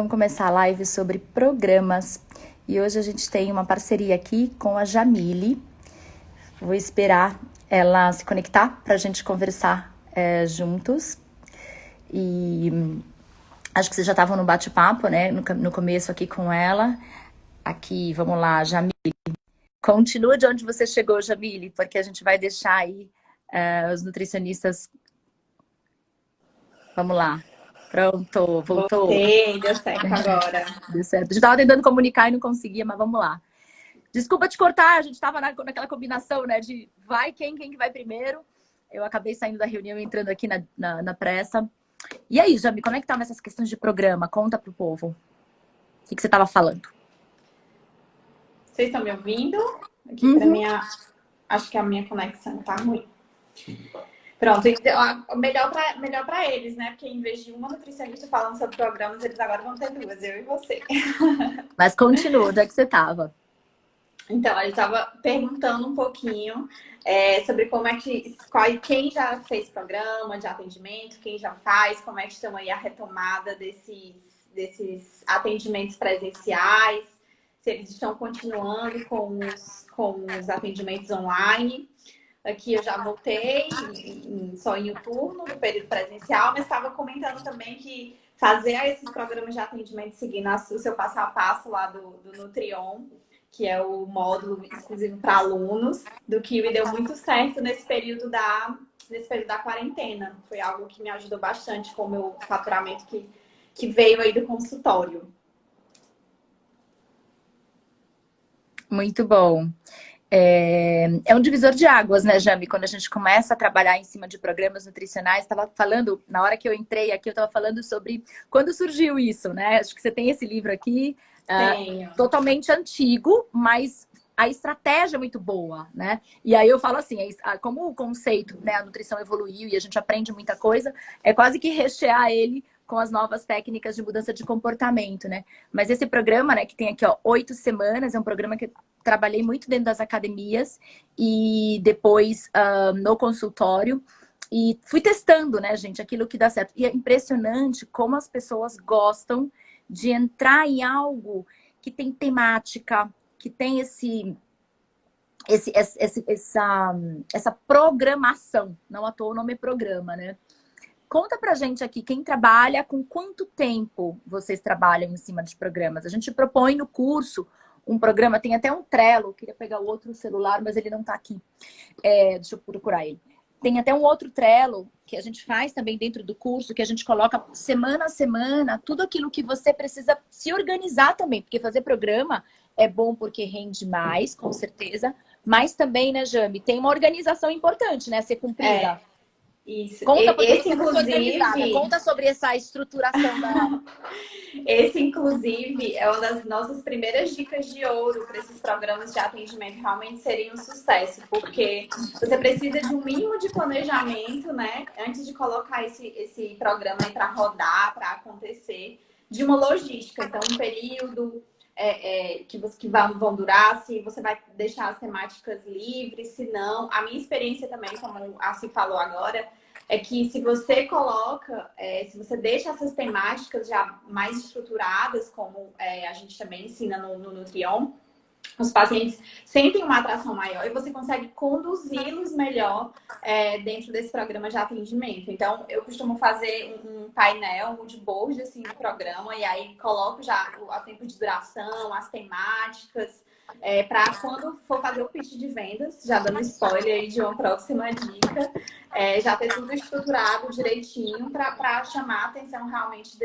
Vamos começar a live sobre programas. E hoje a gente tem uma parceria aqui com a Jamile. Vou esperar ela se conectar para a gente conversar juntos. E acho que vocês já estavam no bate-papo, né? No começo aqui com ela. Aqui, vamos lá, Jamile. Continua de onde você chegou, Jamile, porque a gente vai deixar aí os nutricionistas. Vamos lá. Pronto, voltou. Voltei, deu certo agora. Deu certo. A gente estava tentando comunicar e não conseguia, mas vamos lá. Desculpa te cortar, a gente estava naquela combinação, né? De vai quem que vai primeiro. Eu acabei saindo da reunião e entrando aqui na pressa. E aí, Jami, como é que estavam essas questões de programa? Conta pro povo. O que você estava falando? Vocês estão me ouvindo? Aqui para mim, acho que a minha conexão tá ruim. Pronto, então, melhor para eles, né? Porque em vez de uma nutricionista falando sobre programas, eles agora vão ter duas, eu e você. Mas continua, onde é que você estava? Então, a gente estava perguntando um pouquinho sobre como é que quem já fez programa de atendimento, quem já faz, como é que estão aí a retomada desses atendimentos presenciais, se eles estão continuando com os atendimentos online. Aqui eu já voltei só em turno do período presencial, mas estava comentando também que fazer esses programas de atendimento seguindo o seu passo a passo lá do Nutrion, que é o módulo exclusivo para alunos, do Kiwi deu muito certo nesse período da quarentena. Foi algo que me ajudou bastante com o meu faturamento que veio aí do consultório. Muito bom. É um divisor de águas, né, Jami? Quando a gente começa a trabalhar em cima de programas nutricionais, estava falando, na hora que eu entrei aqui, eu estava falando sobre quando surgiu isso, né? Acho que você tem esse livro aqui, totalmente antigo, mas a estratégia é muito boa, né? E aí eu falo assim, como o conceito, né, a nutrição evoluiu e a gente aprende muita coisa, é quase que rechear ele com as novas técnicas de mudança de comportamento, né? Mas esse programa, né, que tem aqui, ó, 8 semanas, é um programa que eu trabalhei muito dentro das academias e depois no consultório. E fui testando, né, gente, aquilo que dá certo. E é impressionante como as pessoas gostam de entrar em algo que tem temática, que tem essa programação. Não à toa o nome é programa, né? Conta pra gente aqui, quem trabalha, com quanto tempo vocês trabalham em cima de programas? A gente propõe no curso um programa, tem até um Trello, queria pegar o outro celular, mas ele não tá aqui. Deixa eu procurar ele. Tem até um outro Trello que a gente faz também dentro do curso, que a gente coloca semana a semana, tudo aquilo que você precisa se organizar também, porque fazer programa é bom porque rende mais, com certeza, mas também, né, Jami, tem uma organização importante, né, a ser cumprida. Isso. Conta, porque Esse, você é muito organizada. inclusive, Conta sobre essa estruturação da... Esse, inclusive, é uma das nossas primeiras dicas de ouro para esses programas de atendimento realmente serem um sucesso, porque você precisa de um mínimo de planejamento, né? Antes de colocar esse programa aí para rodar, para acontecer, de uma logística. Então, um período que vão durar, se você vai deixar as temáticas livres, se não. A minha experiência também, como a Se falou agora, é que se você se você deixa essas temáticas já mais estruturadas, como a gente também ensina no Nutrion, os pacientes sentem uma atração maior e você consegue conduzi-los melhor dentro desse programa de atendimento. Então, eu costumo fazer um painel, um moodboard, assim, no programa, e aí coloco já o tempo de duração, as temáticas, para quando for fazer o pitch de vendas, já dando spoiler aí de uma próxima dica, já ter tudo estruturado direitinho para chamar a atenção realmente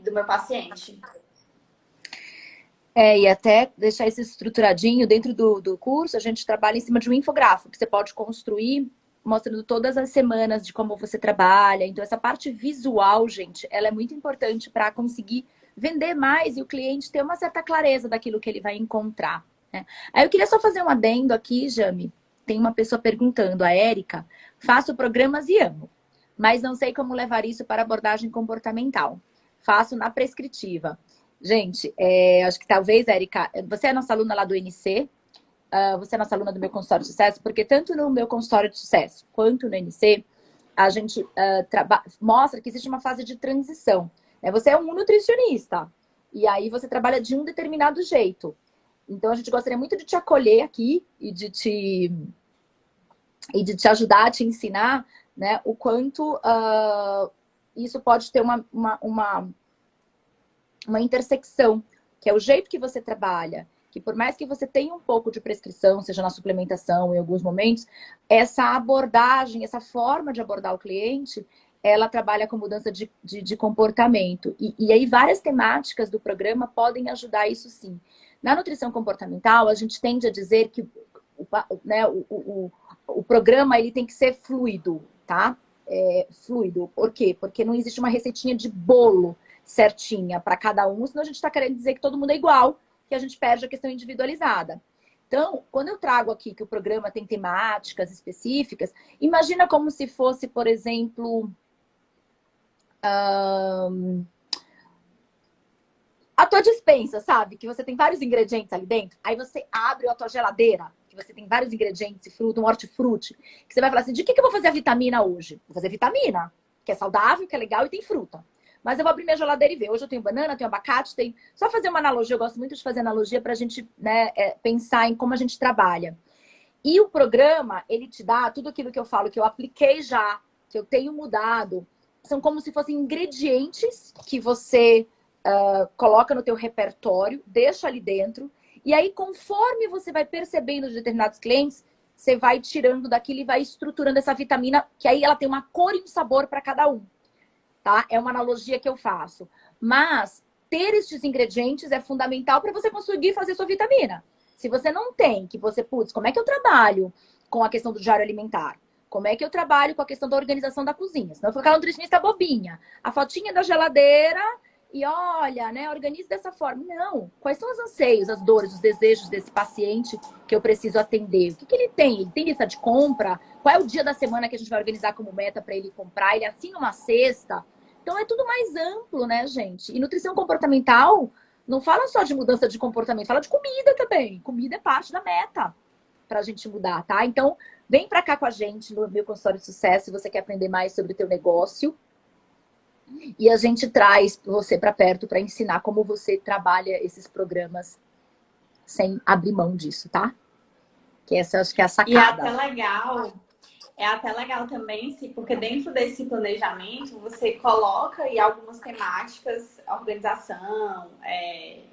do meu paciente. E até deixar isso estruturadinho dentro do curso, a gente trabalha em cima de um infográfico que você pode construir, mostrando todas as semanas de como você trabalha. Então, essa parte visual, gente, ela é muito importante para conseguir vender mais e o cliente ter uma certa clareza daquilo que ele vai encontrar, né? Aí eu queria só fazer um adendo aqui, Jami. Tem uma pessoa perguntando, a Érica, faço programas e amo, mas não sei como levar isso para abordagem comportamental. Faço na prescritiva. Gente, acho que talvez, Érica, você é nossa aluna lá do NC, você é nossa aluna do meu consultório de sucesso, porque tanto no meu consultório de sucesso quanto no NC, a gente mostra que existe uma fase de transição. Você é um nutricionista, E aí você trabalha de um determinado jeito. Então a gente gostaria muito de te acolher aqui e de te ajudar, a te ensinar, né, o quanto isso pode ter uma intersecção, que é o jeito que você trabalha, que por mais que você tenha um pouco de prescrição, seja na suplementação em alguns momentos, essa abordagem, essa forma de abordar o cliente, ela trabalha com mudança de comportamento. E aí várias temáticas do programa podem ajudar isso sim. Na nutrição comportamental, a gente tende a dizer que né, o programa ele tem que ser fluido, tá? Fluido. Por quê? Porque não existe uma receitinha de bolo certinha para cada um, senão a gente está querendo dizer que todo mundo é igual, que a gente perde a questão individualizada. Então, quando eu trago aqui que o programa tem temáticas específicas, imagina como se fosse, por exemplo, a tua despensa, sabe? Que você tem vários ingredientes ali dentro. Aí você abre a tua geladeira, que você tem vários ingredientes, fruta, um hortifruti, que você vai falar assim, de que eu vou fazer a vitamina hoje? Vou fazer vitamina, que é saudável, que é legal e tem fruta. Mas eu vou abrir minha geladeira e ver. Hoje eu tenho banana, tenho abacate, tenho... Só fazer uma analogia, eu gosto muito de fazer analogia pra gente, né, pensar em como a gente trabalha. E o programa, ele te dá tudo aquilo que eu falo, que eu apliquei já, que eu tenho mudado. São como se fossem ingredientes que você coloca no teu repertório, deixa ali dentro. E aí, conforme você vai percebendo de determinados clientes, você vai tirando daquilo e vai estruturando essa vitamina, que aí ela tem uma cor e um sabor para cada um. Tá? É uma analogia que eu faço. Mas ter esses ingredientes é fundamental para você conseguir fazer sua vitamina. Se você não tem, que você, putz, como é que eu trabalho com a questão do diário alimentar? Como é que eu trabalho com a questão da organização da cozinha? Senão eu fico aquela nutricionista bobinha. A fotinha da geladeira e olha, né, organize dessa forma. Não. Quais são os anseios, as dores, os desejos desse paciente que eu preciso atender? O que ele tem? Ele tem lista de compra? Qual é o dia da semana que a gente vai organizar como meta para ele comprar? Ele assina uma cesta? Então é tudo mais amplo, né, gente? E nutrição comportamental não fala só de mudança de comportamento, fala de comida também. Comida é parte da meta pra gente mudar, tá? Então, vem pra cá com a gente no meu consultório de sucesso se você quer aprender mais sobre o teu negócio. E a gente traz você pra perto para ensinar como você trabalha esses programas sem abrir mão disso, tá? Que essa eu acho que é a sacada. E é até legal também, porque dentro desse planejamento você coloca aí algumas temáticas, organização,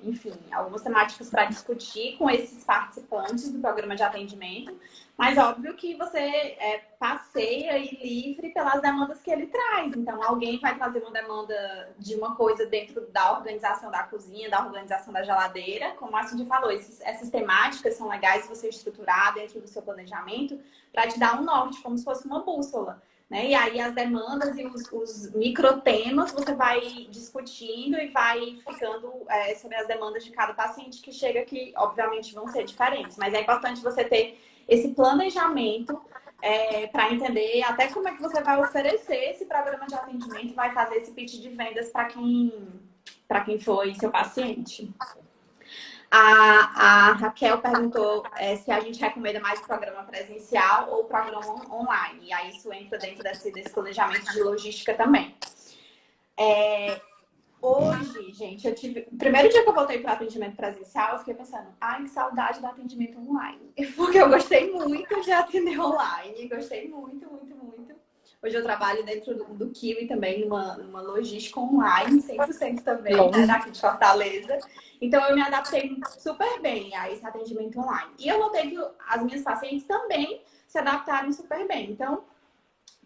enfim, algumas temáticas para discutir com esses participantes do programa de atendimento, mas óbvio que você passeia e livre pelas demandas que ele traz. Então, alguém vai trazer uma demanda de uma coisa dentro da organização da cozinha, da organização da geladeira, como a Cindy falou, essas temáticas são legais você estruturar dentro do seu planejamento, para te dar um norte, como se fosse uma bússola, né? E aí as demandas e os microtemas você vai discutindo e vai ficando sobre as demandas de cada paciente que chega, que obviamente vão ser diferentes. Mas é importante você ter esse planejamento para entender até como é que você vai oferecer esse programa de atendimento, vai fazer esse pitch de vendas para quem foi seu paciente. A Raquel perguntou se a gente recomenda mais programa presencial ou programa online. E aí isso entra dentro desse planejamento de logística também. Hoje, gente, eu tive... O primeiro dia que eu voltei para atendimento presencial, eu fiquei pensando, ai, que saudade do atendimento online. Porque eu gostei muito de atender online. Gostei muito, muito, muito. Hoje eu trabalho dentro do Kiwi também, numa logística online, 100% também, né, daqui de Fortaleza. Então, eu me adaptei super bem a esse atendimento online. E eu notei que as minhas pacientes também se adaptaram super bem. Então,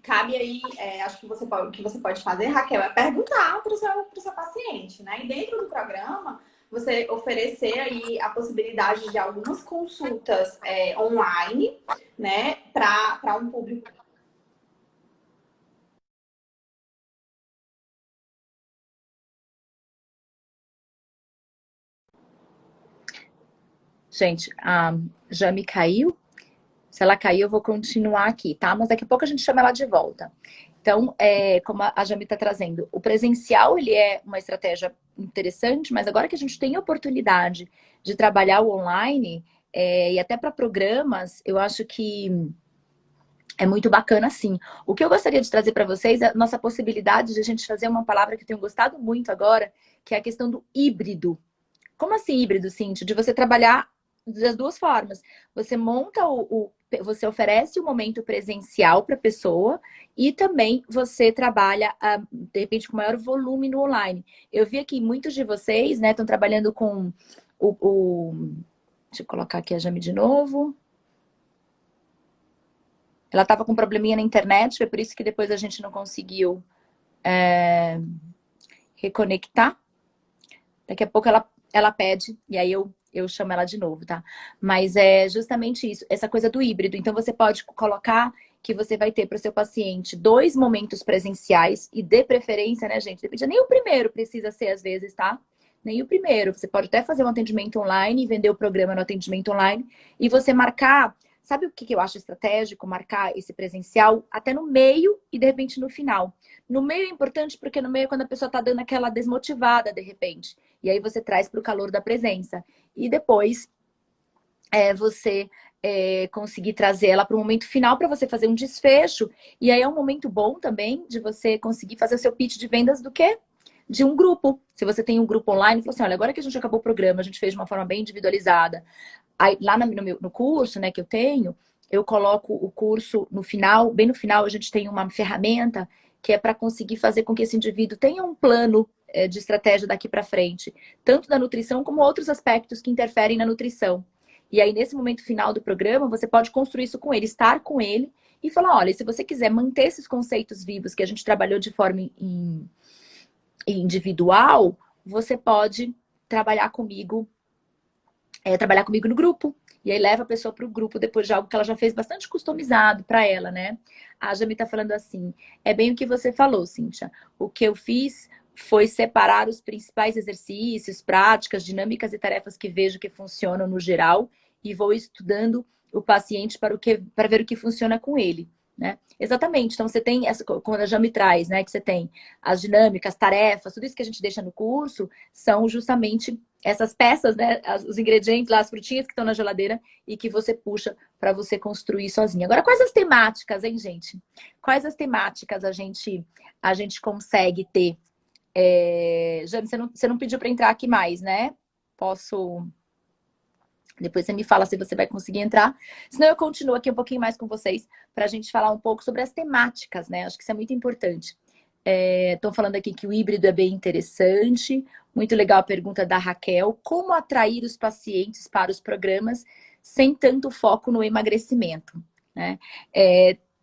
cabe aí, acho que o que você pode fazer, Raquel, é perguntar para o seu paciente, né? E dentro do programa, você oferecer aí a possibilidade de algumas consultas online, né? Para um público. Gente, a Jami caiu. Se ela cair, eu vou continuar aqui, tá? Mas daqui a pouco a gente chama ela de volta. Então, como a Jami está trazendo, o presencial, ele é uma estratégia interessante, mas agora que a gente tem a oportunidade de trabalhar o online, e até para programas, eu acho que é muito bacana, sim. O que eu gostaria de trazer para vocês é a nossa possibilidade de a gente fazer uma palavra que eu tenho gostado muito agora, que é a questão do híbrido. Como assim híbrido, Cíntia? De você trabalhar das duas formas. Você monta você oferece o momento presencial para a pessoa e também você trabalha, de repente, com maior volume no online. Eu vi aqui muitos de vocês, né, estão trabalhando com deixa eu colocar aqui a Jami de novo. Ela estava com um probleminha na internet, foi por isso que depois a gente não conseguiu reconectar. Daqui a pouco ela pede, e aí eu chamo ela de novo, tá? Mas é justamente isso, essa coisa do híbrido. Então, você pode colocar que você vai ter para o seu paciente 2 momentos presenciais, e de preferência, né, gente? Nem o primeiro precisa ser, às vezes, tá? Nem o primeiro. Você pode até fazer um atendimento online e vender o programa no atendimento online, e você marcar. Sabe o que eu acho estratégico? Marcar esse presencial até no meio e, de repente, no final. No meio é importante porque no meio é quando a pessoa tá dando aquela desmotivada, de repente. E aí você traz para o calor da presença. E depois você conseguir trazer ela para o momento final para você fazer um desfecho. E aí é um momento bom também de você conseguir fazer o seu pitch de vendas do quê? De um grupo. Se você tem um grupo online, fala assim, olha, agora que a gente acabou o programa, a gente fez de uma forma bem individualizada. Aí, lá no curso, né, que eu tenho, eu coloco o curso no final, bem no final a gente tem uma ferramenta que é para conseguir fazer com que esse indivíduo tenha um plano de estratégia daqui para frente, tanto da nutrição como outros aspectos que interferem na nutrição. E aí, nesse momento final do programa, você pode construir isso com ele, estar com ele e falar, olha, se você quiser manter esses conceitos vivos que a gente trabalhou de forma individual, você pode trabalhar comigo no grupo. E aí leva a pessoa para o grupo depois de algo que ela já fez bastante customizado para ela, né? A Jami tá falando assim, é bem o que você falou, Cíntia. O que eu fiz foi separar os principais exercícios, práticas, dinâmicas e tarefas que vejo que funcionam no geral e vou estudando o paciente para ver o que funciona com ele, né? Exatamente. Então você tem essa, quando a Jami traz, né, que você tem as dinâmicas, tarefas, tudo isso que a gente deixa no curso são justamente essas peças, né, os ingredientes lá, as frutinhas que estão na geladeira e que você puxa para você construir sozinha. Agora, quais as temáticas, hein, gente? Quais as temáticas a gente consegue ter? Jane, você não pediu para entrar aqui mais, né? Posso... Depois você me fala se você vai conseguir entrar. Senão eu continuo aqui um pouquinho mais com vocês para a gente falar um pouco sobre as temáticas, né? Acho que isso é muito importante. Estou falando aqui que o híbrido é bem interessante. Muito legal a pergunta da Raquel. Como atrair os pacientes para os programas sem tanto foco no emagrecimento, né?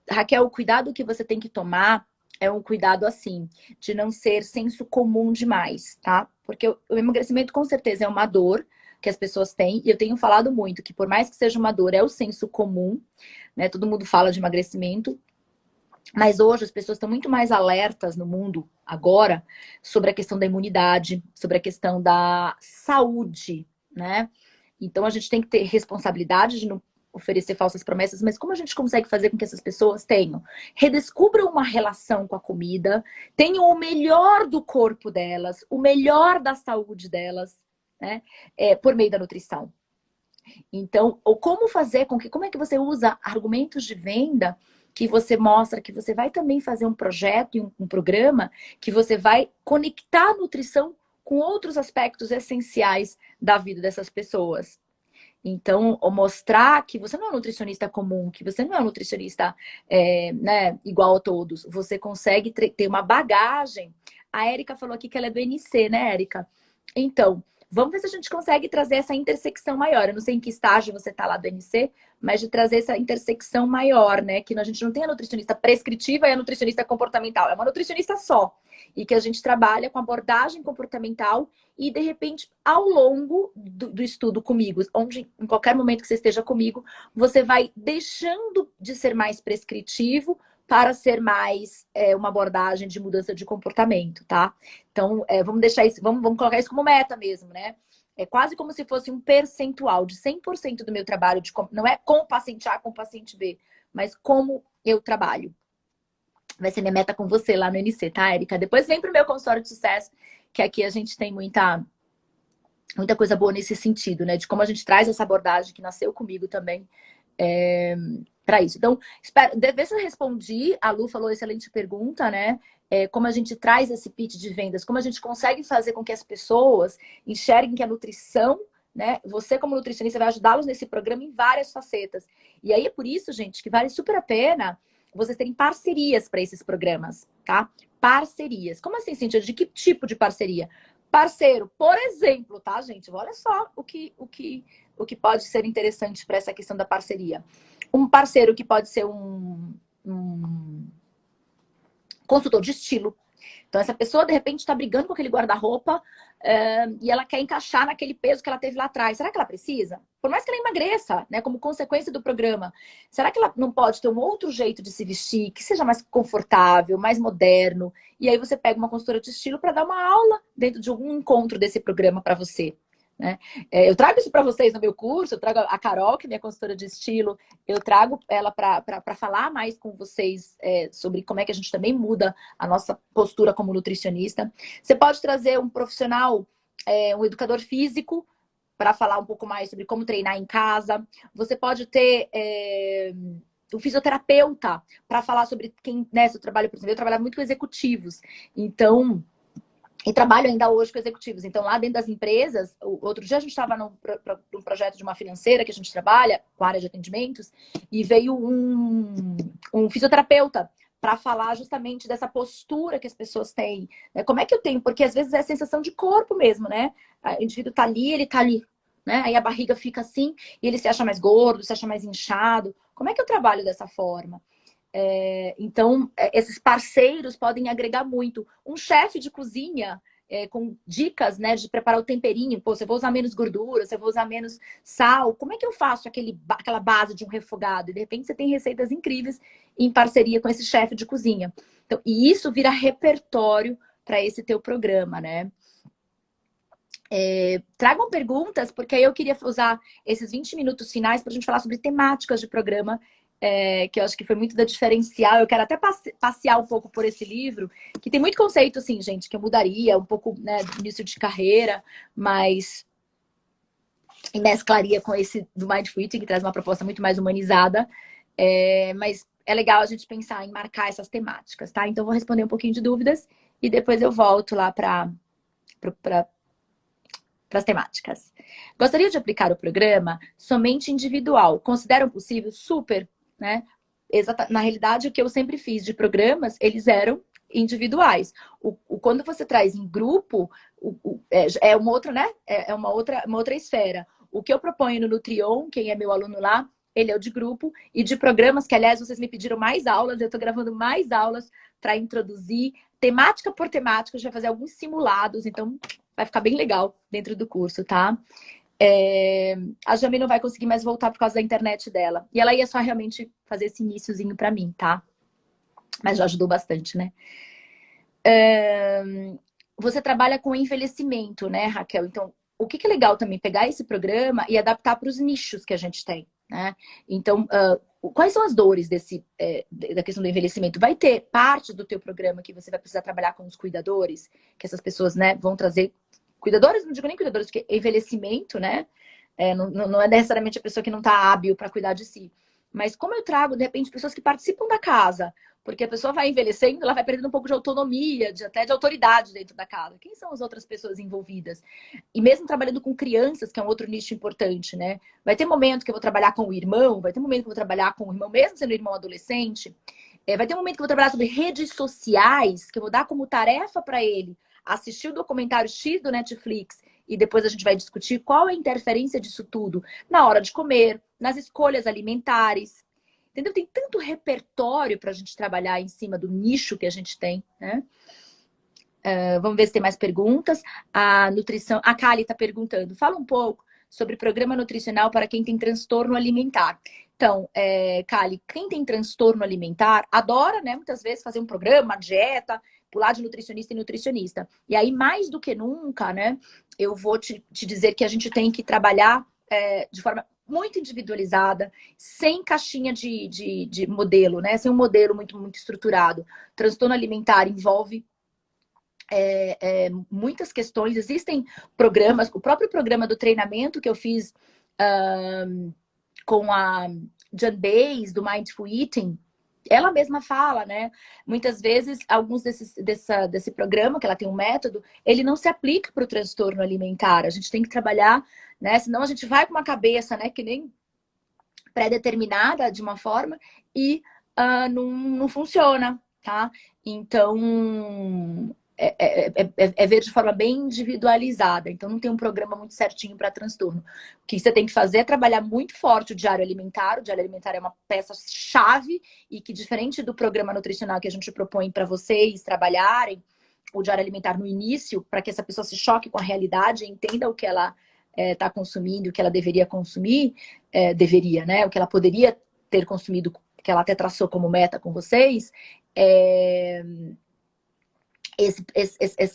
Raquel, o cuidado que você tem que tomar é um cuidado assim, de não ser senso comum demais, tá? Porque o emagrecimento com certeza é uma dor que as pessoas têm, e eu tenho falado muito que por mais que seja uma dor, é o senso comum, né? Todo mundo fala de emagrecimento, mas hoje as pessoas estão muito mais alertas no mundo agora sobre a questão da imunidade, sobre a questão da saúde, né? Então a gente tem que ter responsabilidade de não oferecer falsas promessas, mas como a gente consegue fazer com que essas pessoas redescubram uma relação com a comida, tenham o melhor do corpo delas, o melhor da saúde delas, né? Por meio da nutrição. Então, ou como fazer com que, como é que você usa argumentos de venda que você mostra que você vai também fazer um projeto e um programa que você vai conectar a nutrição com outros aspectos essenciais da vida dessas pessoas. Então, mostrar que você não é um nutricionista comum, que você não é um nutricionista né, igual a todos. Você consegue ter uma bagagem. A Érica falou aqui que ela é do NC, né, Érica? Então, vamos ver se a gente consegue trazer essa intersecção maior. Eu não sei em que estágio você está lá do NC, mas de trazer essa intersecção maior, né? Que a gente não tem a nutricionista prescritiva e a nutricionista comportamental. É uma nutricionista só. E que a gente trabalha com abordagem comportamental e, de repente, ao longo do estudo comigo, onde em qualquer momento que você esteja comigo, você vai deixando de ser mais prescritivo para ser mais uma abordagem de mudança de comportamento, tá? Então, vamos deixar isso, vamos colocar isso como meta mesmo, né? É quase como se fosse um percentual de 100% do meu trabalho, não é com o paciente A, com o paciente B, mas como eu trabalho. Vai ser minha meta com você lá no NC, tá, Érica? Depois vem pro meu consultório de sucesso, que aqui a gente tem muita coisa boa nesse sentido, né? De como a gente traz essa abordagem que nasceu comigo também para isso. Então, espero, ver se eu respondi. A Lu falou excelente pergunta, né? como a gente traz esse pitch de vendas, como a gente consegue fazer com que as pessoas enxerguem que a nutrição, né? Você como nutricionista vai ajudá-los nesse programa em várias facetas. E aí é por isso, gente, que vale super a pena vocês terem parcerias para esses programas, tá? Parcerias. Como assim, Cíntia? De que tipo de parceria? Parceiro, por exemplo, tá, gente? Olha só o que pode ser interessante para essa questão da parceria. Um parceiro que pode ser um consultor de estilo. Então, essa pessoa, de repente, está brigando com aquele guarda-roupa e ela quer encaixar naquele peso que ela teve lá atrás. Será que ela precisa? Por mais que ela emagreça, né, como consequência do programa, será que ela não pode ter um outro jeito de se vestir, que seja mais confortável, mais moderno? E aí você pega uma consultora de estilo para dar uma aula dentro de algum encontro desse programa para você. Né? Eu trago isso para vocês no meu curso, eu trago a Carol, que é minha consultora de estilo, eu trago ela para falar mais com vocês sobre como é que a gente também muda a nossa postura como nutricionista. Você pode trazer um profissional, um educador físico, para falar um pouco mais sobre como treinar em casa. Você pode ter um fisioterapeuta para falar sobre quem, né, seu trabalho, por exemplo, eu trabalho muito com executivos, então... E trabalho ainda hoje com executivos. Então, lá dentro das empresas, outro dia a gente estava num projeto de uma financeira que a gente trabalha, com a área de atendimentos, e veio um fisioterapeuta para falar justamente dessa postura que as pessoas têm. Né? Como é que eu tenho? Porque às vezes é a sensação de corpo mesmo, né? O indivíduo tá ali, ele tá ali. Né? Aí a barriga fica assim, e ele se acha mais gordo, se acha mais inchado. Como é que eu trabalho dessa forma? Então, esses parceiros podem agregar muito. Um chefe de cozinha com dicas, né, de preparar o temperinho. Pô, se eu vou usar menos gordura, se eu vou usar menos sal, como é que eu faço aquela base de um refogado? E de repente você tem receitas incríveis em parceria com esse chefe de cozinha. Então, e isso vira repertório para esse teu programa, né? Tragam perguntas, porque aí eu queria usar esses 20 minutos finais para a gente falar sobre temáticas de programa, que eu acho que foi muito da diferencial. Eu quero até passear um pouco por esse livro, que tem muito conceito, assim, gente, que eu mudaria um pouco, né, do início de carreira, mas e mesclaria com esse do Mindful Eating, que traz uma proposta muito mais humanizada. Mas é legal a gente pensar em marcar essas temáticas, tá? Então, eu vou responder um pouquinho de dúvidas e depois eu volto lá para as temáticas. Gostaria de aplicar o programa somente individual. Consideram possível? Super, né? Na realidade, o que eu sempre fiz de programas, eles eram individuais. Quando você traz em grupo, é uma outra, né? É uma outra esfera. O que eu proponho no Nutrion, quem é meu aluno lá, ele é o de grupo e de programas, que aliás vocês me pediram mais aulas, eu estou gravando mais aulas para introduzir, temática por temática, a gente vai fazer alguns simulados, então vai ficar bem legal dentro do curso, tá? A Jami não vai conseguir mais voltar por causa da internet dela. E ela ia só realmente fazer esse iniciozinho para mim, tá? Mas já ajudou bastante, né? Você trabalha com envelhecimento, né, Raquel? Então, o que é legal também? Pegar esse programa e adaptar para os nichos que a gente tem, né? Então, quais são as dores da questão do envelhecimento? Vai ter parte do teu programa que você vai precisar trabalhar com os cuidadores, que essas pessoas, né, vão trazer... Cuidadores, não digo nem cuidadores, porque envelhecimento, né? Não é necessariamente a pessoa que não está hábil para cuidar de si. Mas como eu trago, de repente, pessoas que participam da casa, porque a pessoa vai envelhecendo, ela vai perdendo um pouco de autonomia, até de autoridade dentro da casa. Quem são as outras pessoas envolvidas? E mesmo trabalhando com crianças, que é um outro nicho importante, né? Vai ter momento que eu vou trabalhar com o irmão, vai ter momento que eu vou trabalhar com o irmão, mesmo sendo irmão adolescente. Vai ter momento que eu vou trabalhar sobre redes sociais, que eu vou dar como tarefa para ele assistir o documentário X do Netflix e depois a gente vai discutir qual é a interferência disso tudo na hora de comer, nas escolhas alimentares. Entendeu? Tem tanto repertório para a gente trabalhar em cima do nicho que a gente tem, né? Vamos ver se tem mais perguntas. A Kali está perguntando. Fala um pouco sobre programa nutricional para quem tem transtorno alimentar. Então, Kali, quem tem transtorno alimentar adora, né, muitas vezes fazer um programa, uma dieta, pular de nutricionista em nutricionista. E aí, mais do que nunca, né, eu vou te dizer que a gente tem que trabalhar de forma muito individualizada, sem caixinha de modelo, né? Sem um modelo muito, muito estruturado. Transtorno alimentar envolve muitas questões. Existem programas, o próprio programa do treinamento que eu fiz com a Jan Bays, do Mindful Eating, ela mesma fala, né? Muitas vezes, alguns desse programa, que ela tem um método, ele não se aplica para o transtorno alimentar. A gente tem que trabalhar, né? Senão a gente vai com uma cabeça, né? Que nem pré-determinada de uma forma e não funciona, tá? Então, é ver de forma bem individualizada. Então, não tem um programa muito certinho para transtorno. O que você tem que fazer é trabalhar muito forte o diário alimentar. O diário alimentar é uma peça-chave e que, diferente do programa nutricional que a gente propõe para vocês trabalharem, o diário alimentar no início, para que essa pessoa se choque com a realidade e entenda o que ela está consumindo, o que ela deveria consumir, deveria, né? O que ela poderia ter consumido, que ela até traçou como meta com vocês,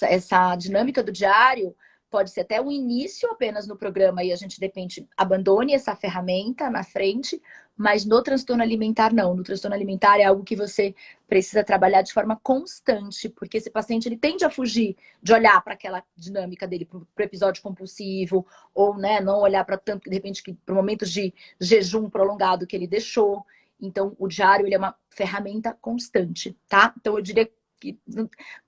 essa dinâmica do diário pode ser até um início apenas no programa e a gente, de repente, abandone essa ferramenta na frente, mas no transtorno alimentar, não. No transtorno alimentar é algo que você precisa trabalhar de forma constante, porque esse paciente ele tende a fugir de olhar para aquela dinâmica dele, para o episódio compulsivo, ou né, não olhar para tanto, de repente, para momentos de jejum prolongado que ele deixou. Então, o diário ele é uma ferramenta constante, tá? Então, eu diria que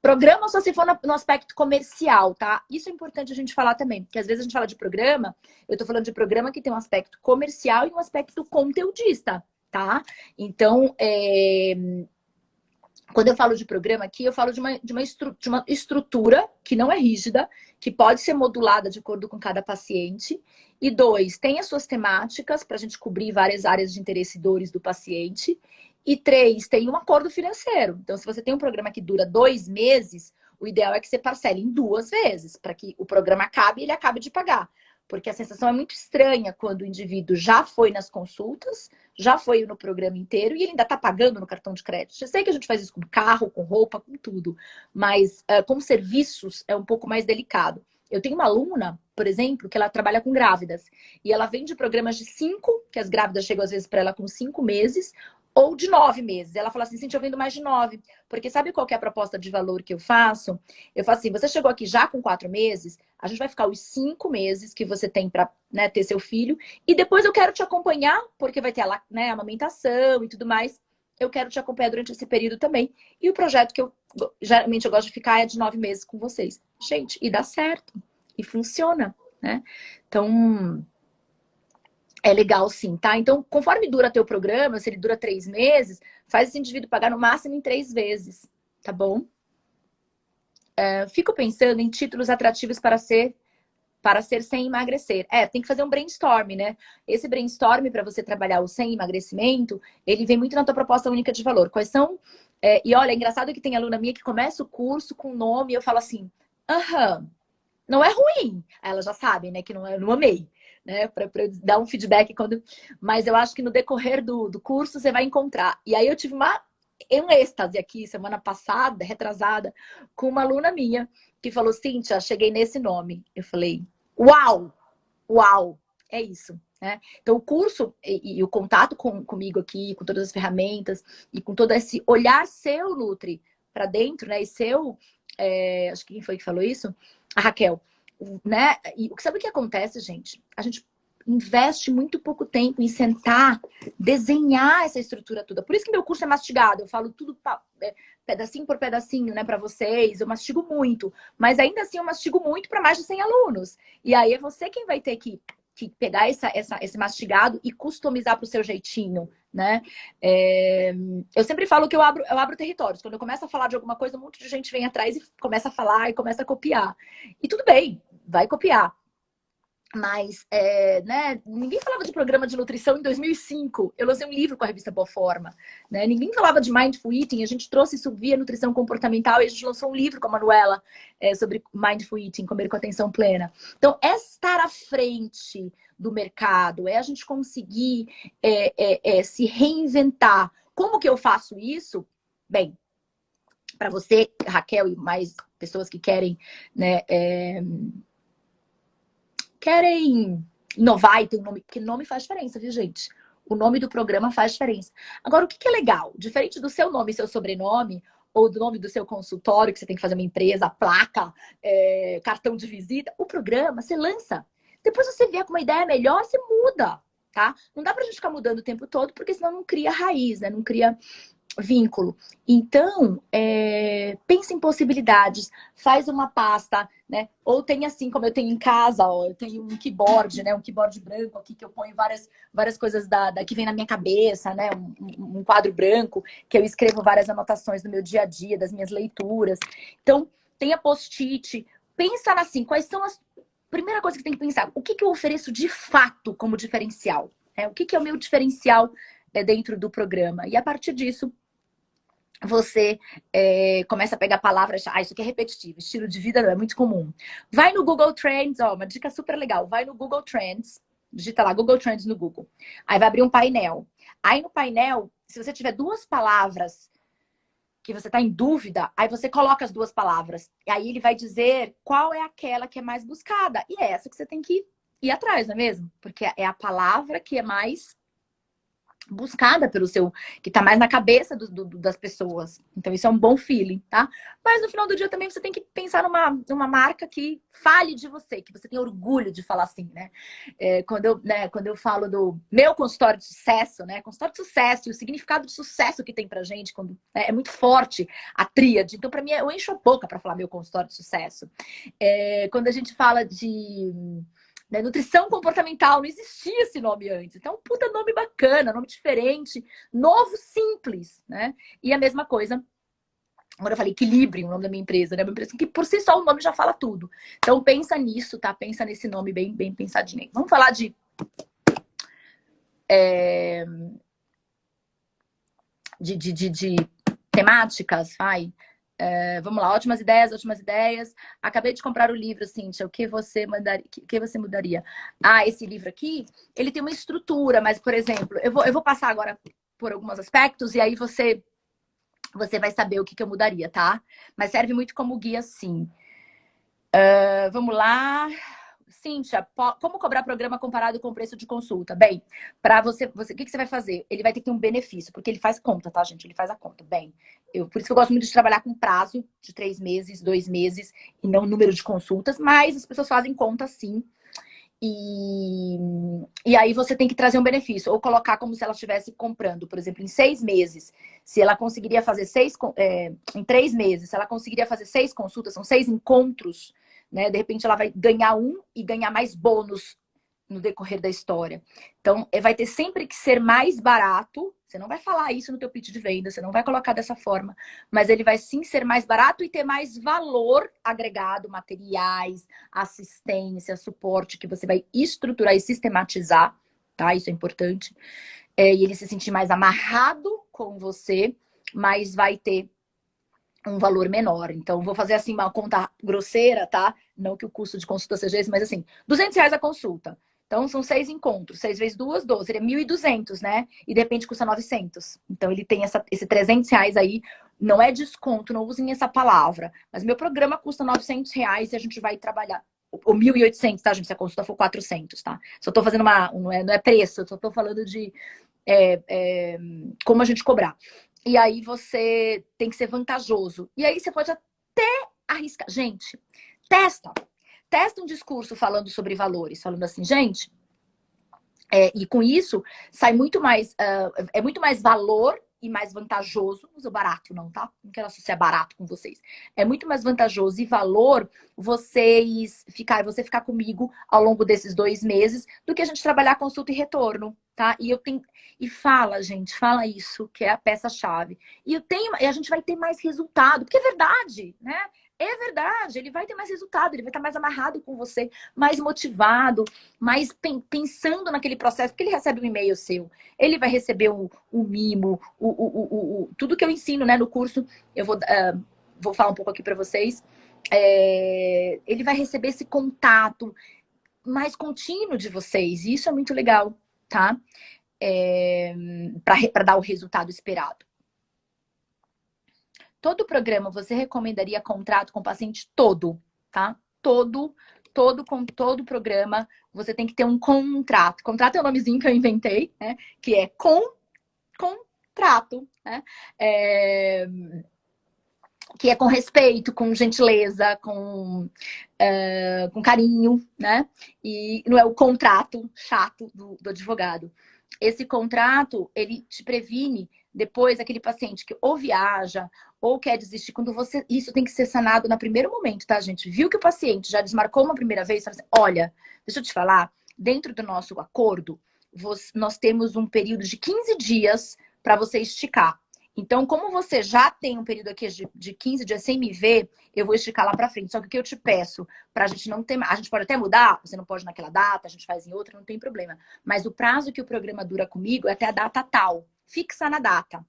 programa só se for no aspecto comercial, tá? Isso é importante a gente falar também, porque às vezes a gente fala de programa, eu tô falando de programa que tem um aspecto comercial e um aspecto conteudista, tá? Então, quando eu falo de programa aqui, eu falo de uma estrutura que não é rígida, que pode ser modulada de acordo com cada paciente. E 2, tem as suas temáticas para a gente cobrir várias áreas de interesse e dores do paciente. E 3, tem um acordo financeiro. Então, se você tem um programa que dura 2 meses, o ideal é que você parcele em 2 vezes, para que o programa acabe e ele acabe de pagar. Porque a sensação é muito estranha quando o indivíduo já foi nas consultas, já foi no programa inteiro e ele ainda está pagando no cartão de crédito. Eu sei que a gente faz isso com carro, com roupa, com tudo, mas com serviços é um pouco mais delicado. Eu tenho uma aluna, por exemplo, que ela trabalha com grávidas e ela vende programas de 5, que as grávidas chegam às vezes para ela com 5 meses, ou de 9 meses. Ela fala assim, Cintia, eu vendo mais de 9. Porque sabe qual que é a proposta de valor que eu faço? Eu falo assim, você chegou aqui já com 4 meses, a gente vai ficar os 5 meses que você tem para né, ter seu filho, e depois eu quero te acompanhar, porque vai ter a né, amamentação e tudo mais. Eu quero te acompanhar durante esse período também. E o projeto que geralmente eu gosto de ficar é de 9 meses com vocês. Gente, e dá certo. E funciona, né? Então, é legal sim, tá? Então, conforme dura teu programa, se ele dura 3 meses, faz esse indivíduo pagar no máximo em 3 vezes, tá bom? Fico pensando em títulos atrativos para ser sem emagrecer. Tem que fazer um brainstorm, né? Esse brainstorm para você trabalhar o sem emagrecimento, ele vem muito na tua proposta única de valor. Quais são... e olha, é engraçado que tem aluna minha que começa o curso com nome e eu falo assim, não é ruim. Aí ela já sabe, né, que eu não amei. Né, para dar um feedback mas eu acho que no decorrer do curso você vai encontrar. E aí eu tive um êxtase aqui semana passada, retrasada, com uma aluna minha que falou, Cíntia, cheguei nesse nome. Eu falei, uau, é isso. Né? Então o curso e o contato comigo aqui, com todas as ferramentas e com todo esse olhar seu, Nutri, para dentro, né? E seu, acho que quem foi que falou isso? A Raquel. Né? E sabe o que acontece, gente? A gente investe muito pouco tempo em sentar, desenhar essa estrutura toda. Por isso que meu curso é mastigado. Eu falo tudo pedacinho por pedacinho, né, para vocês. Eu mastigo muito, mas ainda assim eu mastigo muito para mais de 100 alunos. E aí é você quem vai ter que pegar esse mastigado e customizar para o seu jeitinho, né? Eu sempre falo que eu abro territórios. Quando eu começo a falar de alguma coisa, um monte de gente vem atrás e começa a falar e começa a copiar. E tudo bem, vai copiar. Mas, né, ninguém falava de programa de nutrição em 2005. Eu lancei um livro com a revista Boa Forma. Né? Ninguém falava de Mindful Eating. A gente trouxe isso via nutrição comportamental e a gente lançou um livro com a Manuela sobre Mindful Eating, comer com atenção plena. Então, é estar à frente do mercado, é a gente conseguir se reinventar. Como que eu faço isso? Bem, para você, Raquel, e mais pessoas que querem, né, querem inovar e ter um nome, porque nome faz diferença, viu, gente? O nome do programa faz diferença. Agora, o que é legal? Diferente do seu nome e seu sobrenome, ou do nome do seu consultório, que você tem que fazer uma empresa, placa, cartão de visita, o programa você lança. Depois você vier com uma ideia melhor, você muda, tá? Não dá pra gente ficar mudando o tempo todo, porque senão não cria raiz, né? Não cria vínculo. Então, pense em possibilidades, faz uma pasta, né? Ou tem assim, como eu tenho em casa, ó, eu tenho um keyboard, né? Um keyboard branco aqui que eu ponho várias coisas que vem na minha cabeça, né? Um quadro branco que eu escrevo várias anotações do meu dia a dia, das minhas leituras. Então, tenha post-it, pensa assim, quais são as... Primeira coisa que tem que pensar, o que eu ofereço de fato como diferencial? O que é o meu diferencial dentro do programa? E a partir disso, você começa a pegar palavras, isso aqui é repetitivo, estilo de vida não é muito comum. Vai no Google Trends, ó, uma dica super legal, vai no Google Trends, digita lá Google Trends no Google. Aí vai abrir um painel. Aí no painel, se você tiver duas palavras que você está em dúvida, aí você coloca as duas palavras. E aí ele vai dizer qual é aquela que é mais buscada. E é essa que você tem que ir atrás, não é mesmo? Porque é a palavra que é mais buscada pelo seu, que tá mais na cabeça das pessoas. Então isso é um bom feeling, tá? Mas no final do dia também você tem que pensar numa marca que fale de você, que você tenha orgulho de falar assim, né? Quando eu falo do meu consultório de sucesso, né? Consultório de sucesso e o significado de sucesso que tem pra gente, quando é muito forte a tríade. Então pra mim eu encho a boca pra falar meu consultório de sucesso. Quando a gente fala de nutrição comportamental, não existia esse nome antes. Então, um puta nome bacana, nome diferente, novo, simples, né? E a mesma coisa, agora eu falei equilíbrio, o nome da minha empresa, né? Uma empresa que por si só o nome já fala tudo. Então, pensa nisso, tá? Pensa nesse nome bem, bem pensadinho. Vamos falar de temáticas, vai. Vamos lá, ótimas ideias, ótimas ideias. Acabei de comprar o livro, Cíntia. O que você mudaria? Esse livro aqui, ele tem uma estrutura, mas, por exemplo, eu vou passar agora por alguns aspectos e aí você vai saber o que eu mudaria, tá? Mas serve muito como guia, sim. Vamos lá. Cíntia, como cobrar programa comparado com o preço de consulta? Bem, para você, o que você vai fazer? Ele vai ter que ter um benefício, porque ele faz conta, tá, gente? Ele faz a conta. Bem, por isso que eu gosto muito de trabalhar com prazo de 3 meses, 2 meses, e não número de consultas, mas as pessoas fazem conta sim. E aí você tem que trazer um benefício, ou colocar como se ela estivesse comprando, por exemplo, em 6 meses. Se ela conseguiria fazer em 3 meses, se ela conseguiria fazer 6 consultas, são 6 encontros, né? De repente ela vai ganhar e ganhar mais bônus no decorrer da história. Então, vai ter sempre que ser mais barato. Você não vai falar isso no teu pitch de venda, você não vai colocar dessa forma, mas ele vai sim ser mais barato e ter mais valor agregado, materiais, assistência, suporte, que você vai estruturar e sistematizar, tá? Isso é importante. E ele se sentir mais amarrado com você, mas vai ter um valor menor. Então, vou fazer assim uma conta grosseira, tá? Não que o custo de consulta seja esse, mas assim, R$200 a consulta. Então, são 6 encontros. 6 vezes 2, 12. Seria 1.200, né? E de repente custa 900. Então, ele tem esse R$300 aí. Não é desconto, não usem essa palavra. Mas meu programa custa R$900 e a gente vai trabalhar. Ou 1.800, tá, gente? Se a consulta for 400, tá? Só tô fazendo não é preço, eu só tô falando de como a gente cobrar. E aí você tem que ser vantajoso. E aí você pode até arriscar. Gente, testa um discurso falando sobre valores, falando assim, gente, e com isso sai muito mais, é muito mais valor e mais vantajoso, não uso barato não, tá? Não quero associar barato com vocês. É muito mais vantajoso e valor você ficar comigo ao longo desses 2 meses do que a gente trabalhar consulta e retorno, tá? E fala, gente, fala isso, que é a peça-chave. E a gente vai ter mais resultado, porque é verdade, né? É verdade, ele vai ter mais resultado, ele vai estar mais amarrado com você, mais motivado, mais pensando naquele processo, porque ele recebe um e-mail seu, ele vai receber o mimo, tudo que eu ensino, né, no curso, eu vou falar um pouco aqui para vocês, ele vai receber esse contato mais contínuo de vocês, e isso é muito legal, tá? Para dar o resultado esperado. Todo programa você recomendaria contrato com o paciente todo, tá? Todo programa você tem que ter um contrato. Contrato é o nomezinho que eu inventei, né? Que é contrato, né? Que é com respeito, com gentileza, com carinho, né? E não é o contrato chato do advogado. Esse contrato, ele te previne depois aquele paciente que ou viaja ou quer desistir, quando você... Isso tem que ser sanado no primeiro momento, tá, gente? Viu que o paciente já desmarcou uma primeira vez, fala assim, olha, deixa eu te falar, dentro do nosso acordo, nós temos um período de 15 dias para você esticar. Então, como você já tem um período aqui de 15 dias sem me ver, eu vou esticar lá para frente. Só que o que eu te peço, para a gente não ter... A gente pode até mudar, você não pode naquela data, a gente faz em outra, não tem problema. Mas o prazo que o programa dura comigo é até a data tal. Fixa na data.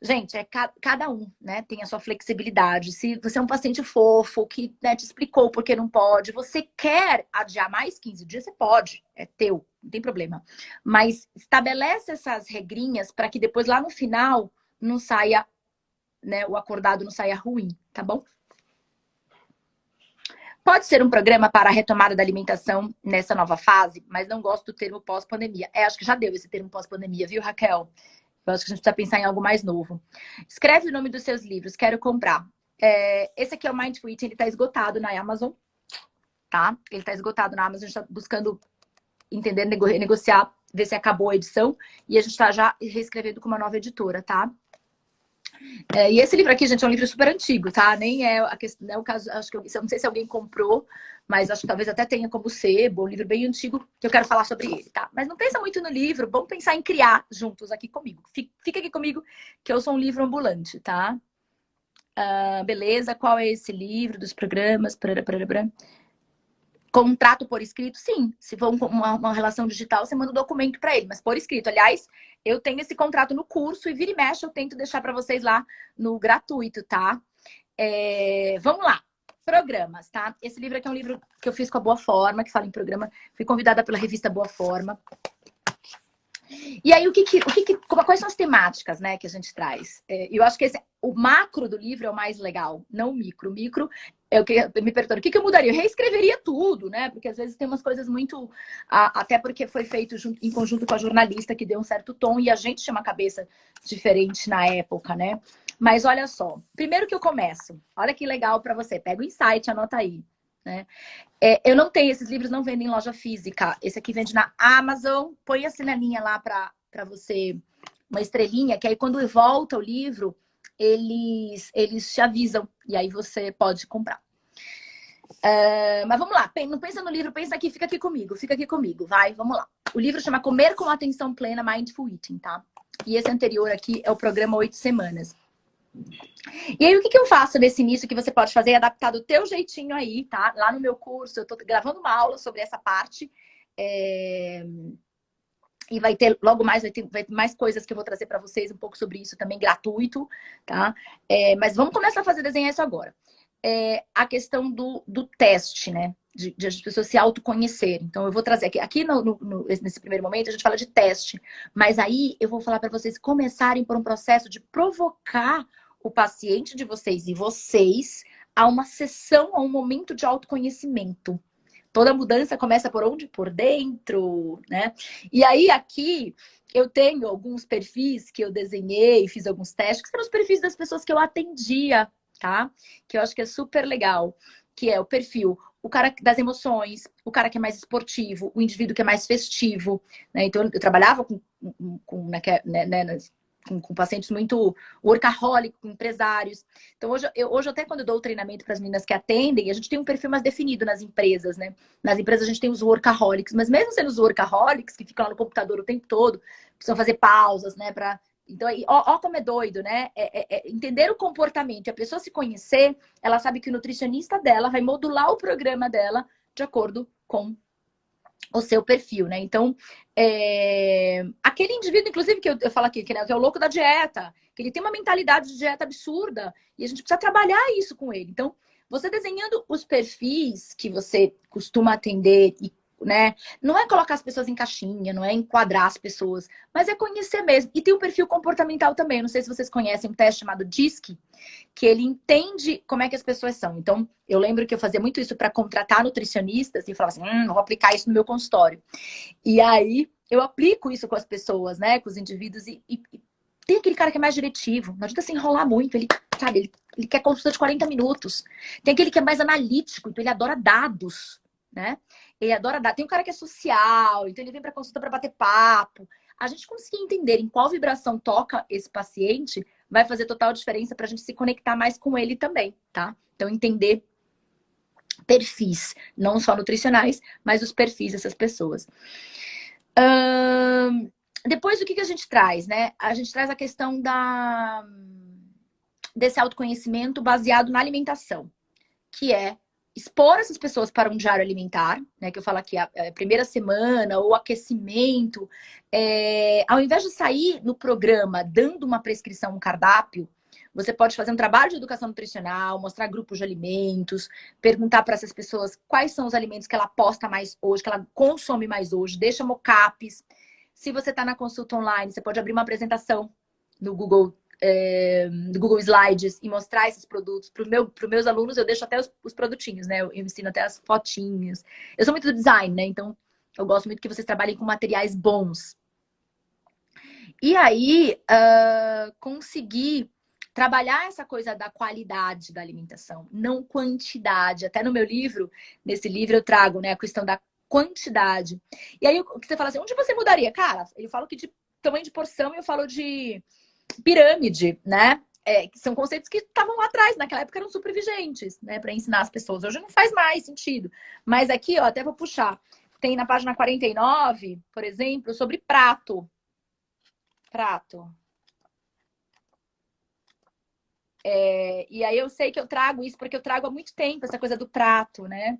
Gente, cada um, né, tem a sua flexibilidade. Se você é um paciente fofo, que, né, te explicou por que não pode, você quer adiar mais 15 dias, você pode. É teu, não tem problema. Mas estabelece essas regrinhas para que depois, lá no final, não saia, né, o acordado não saia ruim, tá bom? Pode ser um programa para a retomada da alimentação nessa nova fase, mas não gosto do termo pós-pandemia. Acho que já deu esse termo pós-pandemia, viu, Raquel? Eu acho que a gente precisa pensar em algo mais novo. Escreve o nome dos seus livros, quero comprar. Esse aqui é o Mindful Eating, ele está esgotado na Amazon, tá? Ele está esgotado na Amazon, a gente está buscando entender, negociar, ver se acabou a edição. E a gente está já reescrevendo com uma nova editora, tá? E esse livro aqui, gente, é um livro super antigo, tá? Nem é a questão, não é o caso, acho que eu não sei se alguém comprou, mas acho que talvez até tenha como sebo, um livro bem antigo, que eu quero falar sobre ele, tá? Mas não pensa muito no livro, vamos pensar em criar juntos aqui comigo. Fica aqui comigo, que eu sou um livro ambulante, tá? Beleza, qual é esse livro dos programas? Contrato por escrito, sim. Se for uma relação digital, você manda um documento para ele, mas por escrito. Aliás, eu tenho esse contrato no curso e vira e mexe, eu tento deixar para vocês lá no gratuito, tá? Vamos lá. Programas, tá? Esse livro aqui é um livro que eu fiz com a Boa Forma, que fala em programa. Fui convidada pela revista Boa Forma. E aí, quais são as temáticas, né, que a gente traz? Eu acho que o macro do livro é o mais legal, não o micro. O micro é o que me perguntaram, o que eu mudaria? Eu reescreveria tudo, né? Porque às vezes tem umas coisas muito... Até porque foi feito em conjunto com a jornalista, que deu um certo tom, e a gente tinha uma cabeça diferente na época, né? Mas olha só, primeiro que eu começo, olha que legal para você, pega o insight, anota aí, né? Eu não tenho, esses livros não vendem em loja física. Esse aqui vende na Amazon. Põe a sinalinha lá para você, uma estrelinha, que aí quando volta o livro, eles te avisam. E aí você pode comprar. Mas vamos lá, não pensa no livro, pensa aqui, fica aqui comigo, vai, vamos lá. O livro chama Comer com Atenção Plena, Mindful Eating, tá? E esse anterior aqui é o programa 8 semanas. E aí, o que eu faço nesse início que você pode fazer? Adaptar do teu jeitinho aí, tá? Lá no meu curso, eu tô gravando uma aula sobre essa parte. E vai ter, logo mais, vai ter mais coisas que eu vou trazer para vocês, um pouco sobre isso também, gratuito, tá? Mas vamos começar a fazer desenhar isso agora. A questão do teste, né? De as pessoas se autoconhecerem. Então, eu vou trazer aqui nesse primeiro momento, a gente fala de teste. Mas aí, eu vou falar para vocês começarem por um processo de provocar o paciente de vocês e vocês a uma sessão, a um momento de autoconhecimento. Toda mudança começa por onde? Por dentro, né? E aí, aqui, eu tenho alguns perfis que eu desenhei, fiz alguns testes, que são os perfis das pessoas que eu atendia, tá? Que eu acho que é super legal, que é o perfil, o cara das emoções, o cara que é mais esportivo, o indivíduo que é mais festivo, né? Então, eu trabalhava com pacientes muito workaholic, com empresários. Então, hoje até quando eu dou o treinamento para as meninas que atendem, a gente tem um perfil mais definido nas empresas, né? Nas empresas a gente tem os workaholics, mas mesmo sendo os workaholics, que ficam lá no computador o tempo todo, precisam fazer pausas, né? Então, ó como é doido, né? Entender o comportamento e a pessoa se conhecer, ela sabe que o nutricionista dela vai modular o programa dela de acordo com o seu perfil, né? Então, aquele indivíduo, inclusive, que eu falo aqui, que é o louco da dieta, que ele tem uma mentalidade de dieta absurda, e a gente precisa trabalhar isso com ele. Então, você desenhando os perfis que você costuma atender, né? Não é colocar as pessoas em caixinha, não é enquadrar as pessoas, mas é conhecer mesmo. E tem o perfil comportamental também. Não sei se vocês conhecem um teste chamado DISC, que ele entende como é que as pessoas são. Então, eu lembro que eu fazia muito isso para contratar nutricionistas e falava assim, vou aplicar isso no meu consultório. E aí, eu aplico isso com as pessoas, né? Com os indivíduos. E tem aquele cara que é mais diretivo. Não adianta se enrolar muito. Ele, sabe, ele quer consulta de 40 minutos. Tem aquele que é mais analítico. Então, ele adora dados, né? Ele adora dados. Tem um cara que é social. Então, ele vem para consulta para bater papo. A gente conseguir entender em qual vibração toca esse paciente vai fazer total diferença para a gente se conectar mais com ele também, tá? Então, entender perfis, não só nutricionais, mas os perfis dessas pessoas. Depois, o que a gente traz, né? A gente traz a questão desse autoconhecimento baseado na alimentação, que é expor essas pessoas para um diário alimentar, né? Que eu falo aqui, a primeira semana, ou aquecimento. Ao invés de sair no programa dando uma prescrição, um cardápio, você pode fazer um trabalho de educação nutricional, mostrar grupos de alimentos, perguntar para essas pessoas quais são os alimentos que ela aposta mais hoje, que ela consome mais hoje, deixa mocaps. Se você está na consulta online, você pode abrir uma apresentação no Google Slides e mostrar esses produtos para os meus alunos. Eu deixo até os produtinhos, né? Eu ensino até as fotinhas. Eu sou muito do design, né? Então, eu gosto muito que vocês trabalhem com materiais bons. E aí, conseguir trabalhar essa coisa da qualidade da alimentação, não quantidade. Até no meu livro, nesse livro eu trago, né, a questão da quantidade. E aí, o que você fala assim, onde você mudaria? Cara, eu falo que de tamanho de porção e eu falo de pirâmide, né? Que são conceitos que estavam lá atrás, naquela época eram super vigentes, né? Para ensinar as pessoas. Hoje não faz mais sentido. Mas aqui, ó, até vou puxar. Tem na página 49, por exemplo, sobre prato. Prato. E aí eu sei que eu trago isso porque eu trago há muito tempo essa coisa do prato, né?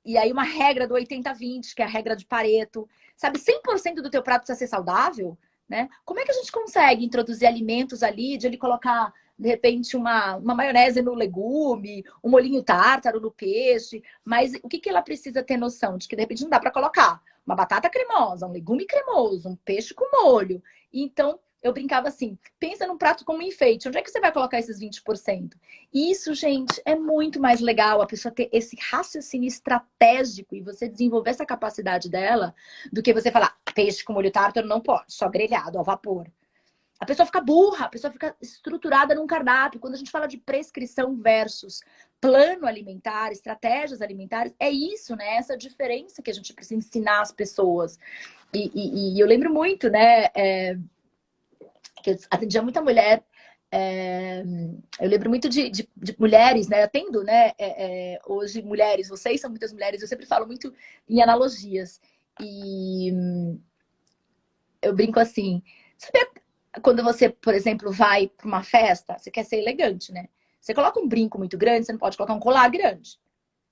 E aí uma regra do 80-20, que é a regra de Pareto. Sabe, 100% do teu prato precisa ser saudável, né? Como é que a gente consegue introduzir alimentos ali, de ele colocar, de repente, uma maionese no legume, um molhinho tártaro no peixe, mas o que ela precisa ter noção? De que, de repente, não dá para colocar uma batata cremosa, um legume cremoso, um peixe com molho. Então, eu brincava assim, pensa num prato como enfeite, onde é que você vai colocar esses 20%? Isso, gente, é muito mais legal a pessoa ter esse raciocínio estratégico e você desenvolver essa capacidade dela do que você falar, peixe com molho tártaro não pode, só grelhado, ao vapor. A pessoa fica burra, a pessoa fica estruturada num cardápio. Quando a gente fala de prescrição versus plano alimentar, estratégias alimentares, é isso, né? Essa diferença que a gente precisa ensinar as pessoas. E eu lembro muito, né? Que eu atendia muita mulher. Eu lembro muito de mulheres, né? Atendo, né? Hoje, mulheres, vocês são muitas mulheres, eu sempre falo muito em analogias. E eu brinco assim, sabe quando você, por exemplo, vai para uma festa, você quer ser elegante, né? Você coloca um brinco muito grande, você não pode colocar um colar grande.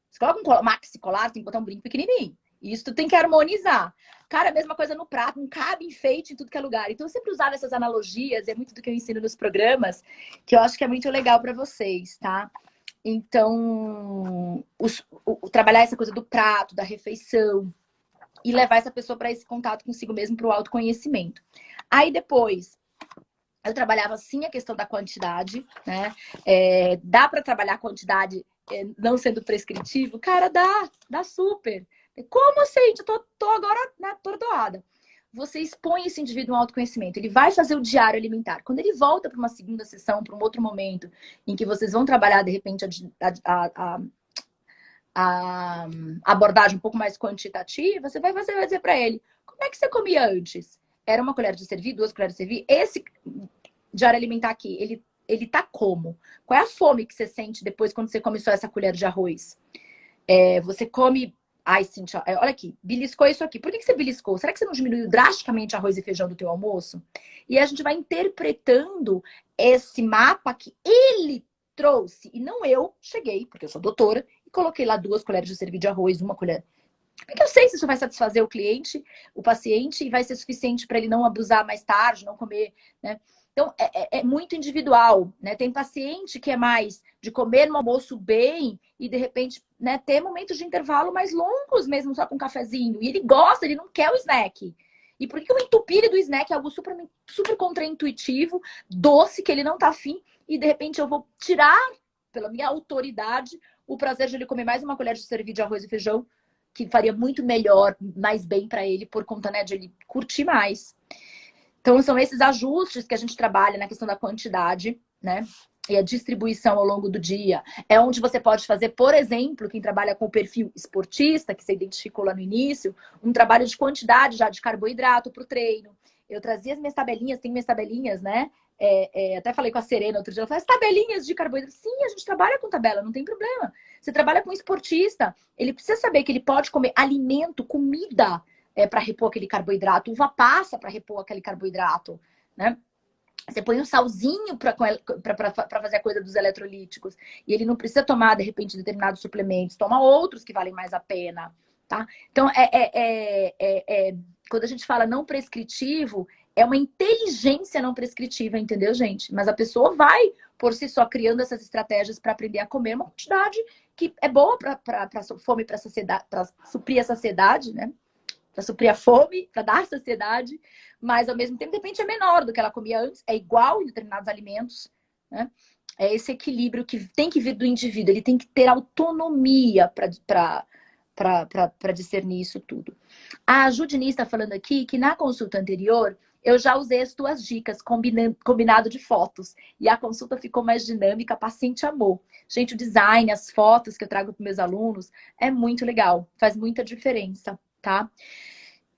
Você coloca um maxi colar, tem que botar um brinco pequenininho. Isso tu tem que harmonizar. Cara, a mesma coisa no prato, não cabe enfeite em tudo que é lugar. Então, eu sempre usava essas analogias, é muito do que eu ensino nos programas, que eu acho que é muito legal para vocês, tá? Então, trabalhar essa coisa do prato, da refeição, e levar essa pessoa para esse contato consigo mesmo, para o autoconhecimento. Aí, depois, eu trabalhava, sim, a questão da quantidade, né? Dá para trabalhar a quantidade não sendo prescritivo? Cara, dá super. Como assim? Eu tô agora, né, atordoada. Você expõe esse indivíduo ao autoconhecimento. Ele vai fazer o diário alimentar. Quando ele volta para uma segunda sessão, para um outro momento, em que vocês vão trabalhar, de repente, a abordagem um pouco mais quantitativa, você vai dizer para ele, como é que você comia antes? Era uma colher de servir, 2 colheres de servir? Esse diário alimentar aqui, ele tá como? Qual é a fome que você sente depois quando você come só essa colher de arroz? Você come... Ai, Cintia, olha aqui, beliscou isso aqui. Por que você beliscou? Será que você não diminuiu drasticamente arroz e feijão do teu almoço? E a gente vai interpretando esse mapa que ele trouxe. E não eu cheguei, porque eu sou doutora, e coloquei lá 2 colheres de servir de arroz, 1 colher. Porque eu sei se isso vai satisfazer o cliente, o paciente, e vai ser suficiente para ele não abusar mais tarde, não comer, né? Então, é muito individual, né? Tem paciente que é mais de comer no almoço bem e, de repente, né, ter momentos de intervalo mais longos mesmo, só com um cafezinho. E ele gosta, ele não quer o snack. E por que o entupir do snack é algo super, super contraintuitivo, doce, que ele não tá afim, e, de repente, eu vou tirar, pela minha autoridade, o prazer de ele comer mais uma colher de servir de arroz e feijão, que faria muito melhor, mais bem para ele, por conta, né, de ele curtir mais. Então, são esses ajustes que a gente trabalha na questão da quantidade, né? e a distribuição ao longo do dia. É onde você pode fazer, por exemplo, quem trabalha com o perfil esportista, que você identificou lá no início, um trabalho de quantidade já de carboidrato para o treino. Eu trazia as minhas tabelinhas, tem minhas tabelinhas, né? Até falei com a Serena outro dia, ela falou, as tabelinhas de carboidrato. Sim, a gente trabalha com tabela, não tem problema. Você trabalha com um esportista, ele precisa saber que ele pode comer alimento, comida, para repor aquele carboidrato, uva passa para repor aquele carboidrato, né? Você põe um salzinho para fazer a coisa dos eletrolíticos. E ele não precisa tomar, de repente, determinados suplementos. Toma outros que valem mais a pena, tá? Então, quando a gente fala não prescritivo, é uma inteligência não prescritiva, entendeu, gente? Mas a pessoa vai, por si só, criando essas estratégias para aprender a comer uma quantidade que é boa para fome, para suprir a saciedade, né? Para suprir a fome, para dar saciedade, mas ao mesmo tempo, de repente, é menor do que ela comia antes, é igual em determinados alimentos, né? É esse equilíbrio que tem que vir do indivíduo, ele tem que ter autonomia para discernir isso tudo. A Judini está falando aqui que na consulta anterior eu já usei as tuas dicas, combinado de fotos, e a consulta ficou mais dinâmica, a paciente amou. Gente, o design, as fotos que eu trago para meus alunos é muito legal, faz muita diferença, tá?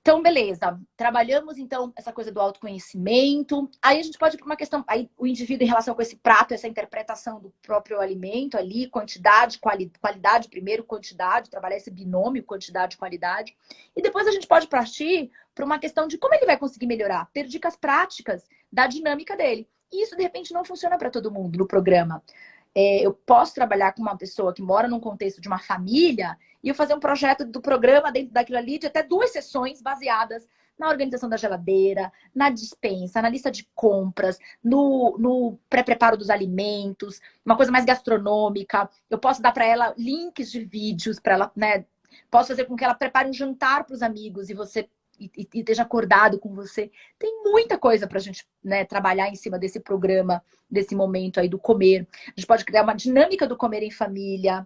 Então, beleza. Trabalhamos, então, essa coisa do autoconhecimento. Aí a gente pode ir para uma questão... Aí o indivíduo, em relação com esse prato, essa interpretação do próprio alimento ali, quantidade, qualidade primeiro, quantidade, trabalhar esse binômio, quantidade e qualidade. E depois a gente pode partir para uma questão de como ele vai conseguir melhorar. Ter dicas práticas da dinâmica dele. E isso, de repente, não funciona para todo mundo no programa. Eu posso trabalhar com uma pessoa que mora num contexto de uma família e eu fazer um projeto do programa dentro daquilo ali de até 2 sessões baseadas na organização da geladeira, na despensa, na lista de compras, no pré-preparo dos alimentos, uma coisa mais gastronômica. Eu posso dar para ela links de vídeos para ela, né? Posso fazer com que ela prepare um jantar para os amigos e esteja acordado com você. Tem muita coisa para a gente, né, trabalhar em cima desse programa, desse momento aí do comer. A gente pode criar uma dinâmica do comer em família.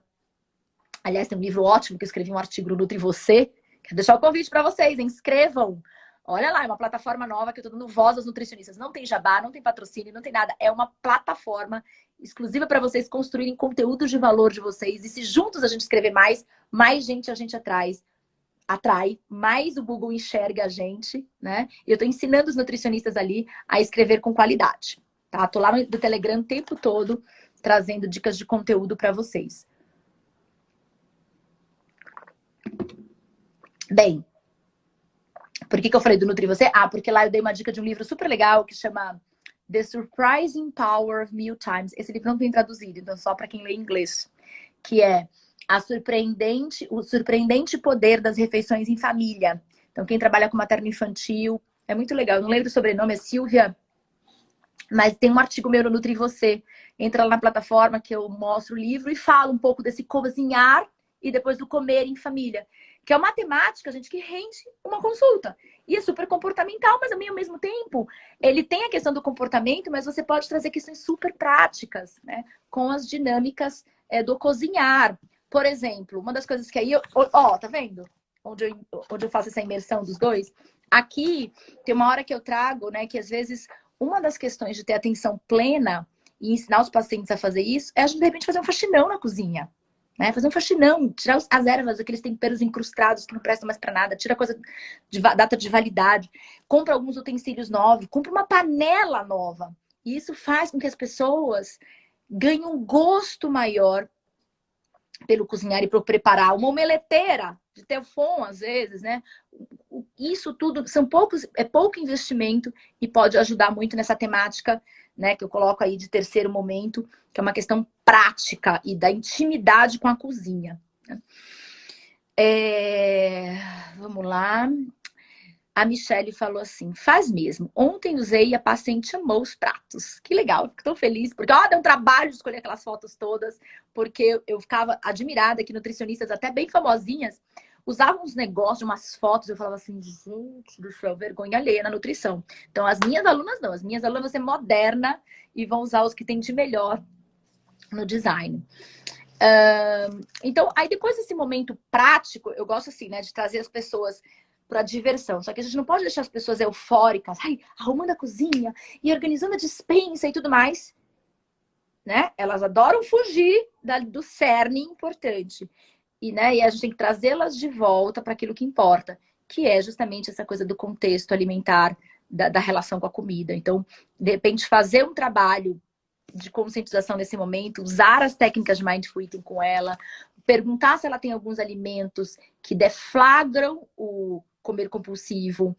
Aliás, tem um livro ótimo que eu escrevi, um artigo no Nutri Você. Quero deixar o convite para vocês, inscrevam. Olha lá, é uma plataforma nova que eu estou dando voz aos nutricionistas. Não tem jabá, não tem patrocínio, não tem nada. É uma plataforma exclusiva para vocês construírem conteúdos de valor de vocês. E se juntos a gente escrever mais gente a gente atrai, mais o Google enxerga a gente, né? E eu tô ensinando os nutricionistas ali a escrever com qualidade, tá? Tô lá no Telegram o tempo todo trazendo dicas de conteúdo para vocês. Bem, por que eu falei do Nutri Você? Porque lá eu dei uma dica de um livro super legal que chama The Surprising Power of Mealtimes. Esse livro não tem traduzido, então só para quem lê inglês. Que é o surpreendente poder das refeições em família. Então, quem trabalha com materno-infantil, é muito legal. Eu não lembro o sobrenome, é Silvia, mas tem um artigo meu no Nutri Você. Entra lá na plataforma que eu mostro o livro e falo um pouco desse cozinhar e depois do comer em família. Que é uma temática, gente, que rende uma consulta. E é super comportamental, mas ao mesmo tempo, ele tem a questão do comportamento, mas você pode trazer questões super práticas, né? Com as dinâmicas do cozinhar. Por exemplo, uma das coisas que aí... tá vendo? Onde eu faço essa imersão dos dois. Aqui, tem uma hora que eu trago, né? Que às vezes, uma das questões de ter atenção plena e ensinar os pacientes a fazer isso é a gente, de repente, fazer um faxinão na cozinha. Né? Fazer um faxinão, tirar as ervas, aqueles temperos incrustados que não prestam mais para nada, tira coisa de data de validade, compra alguns utensílios novos, compra uma panela nova. E isso faz com que as pessoas ganhem um gosto maior pelo cozinhar e pelo preparar. Uma omeleteira de Teflon, às vezes, né? Isso tudo é pouco investimento e pode ajudar muito nessa temática, né, que eu coloco aí de terceiro momento, que é uma questão prática e da intimidade com a cozinha. Vamos lá. A Michelle falou assim, faz mesmo. Ontem usei e a paciente amou os pratos. Que legal, fico tão feliz. Porque, deu um trabalho de escolher aquelas fotos todas, porque eu ficava admirada que nutricionistas até bem famosinhas usavam uns negócios, umas fotos, eu falava assim, gente do céu, vergonha alheia na nutrição. Então, as minhas alunas não. As minhas alunas vão ser moderna e vão usar os que tem de melhor no design. Então, aí depois desse momento prático, eu gosto assim, né, de trazer as pessoas para diversão. Só que a gente não pode deixar as pessoas eufóricas, arrumando a cozinha e organizando a despensa e tudo mais. né? Elas adoram fugir do cerne importante. E, né, e a gente tem que trazê-las de volta para aquilo que importa, que é justamente essa coisa do contexto alimentar, da relação com a comida. Então, de repente, fazer um trabalho de conscientização nesse momento, usar as técnicas de Mindful Eating com ela, perguntar se ela tem alguns alimentos que deflagram o comer compulsivo.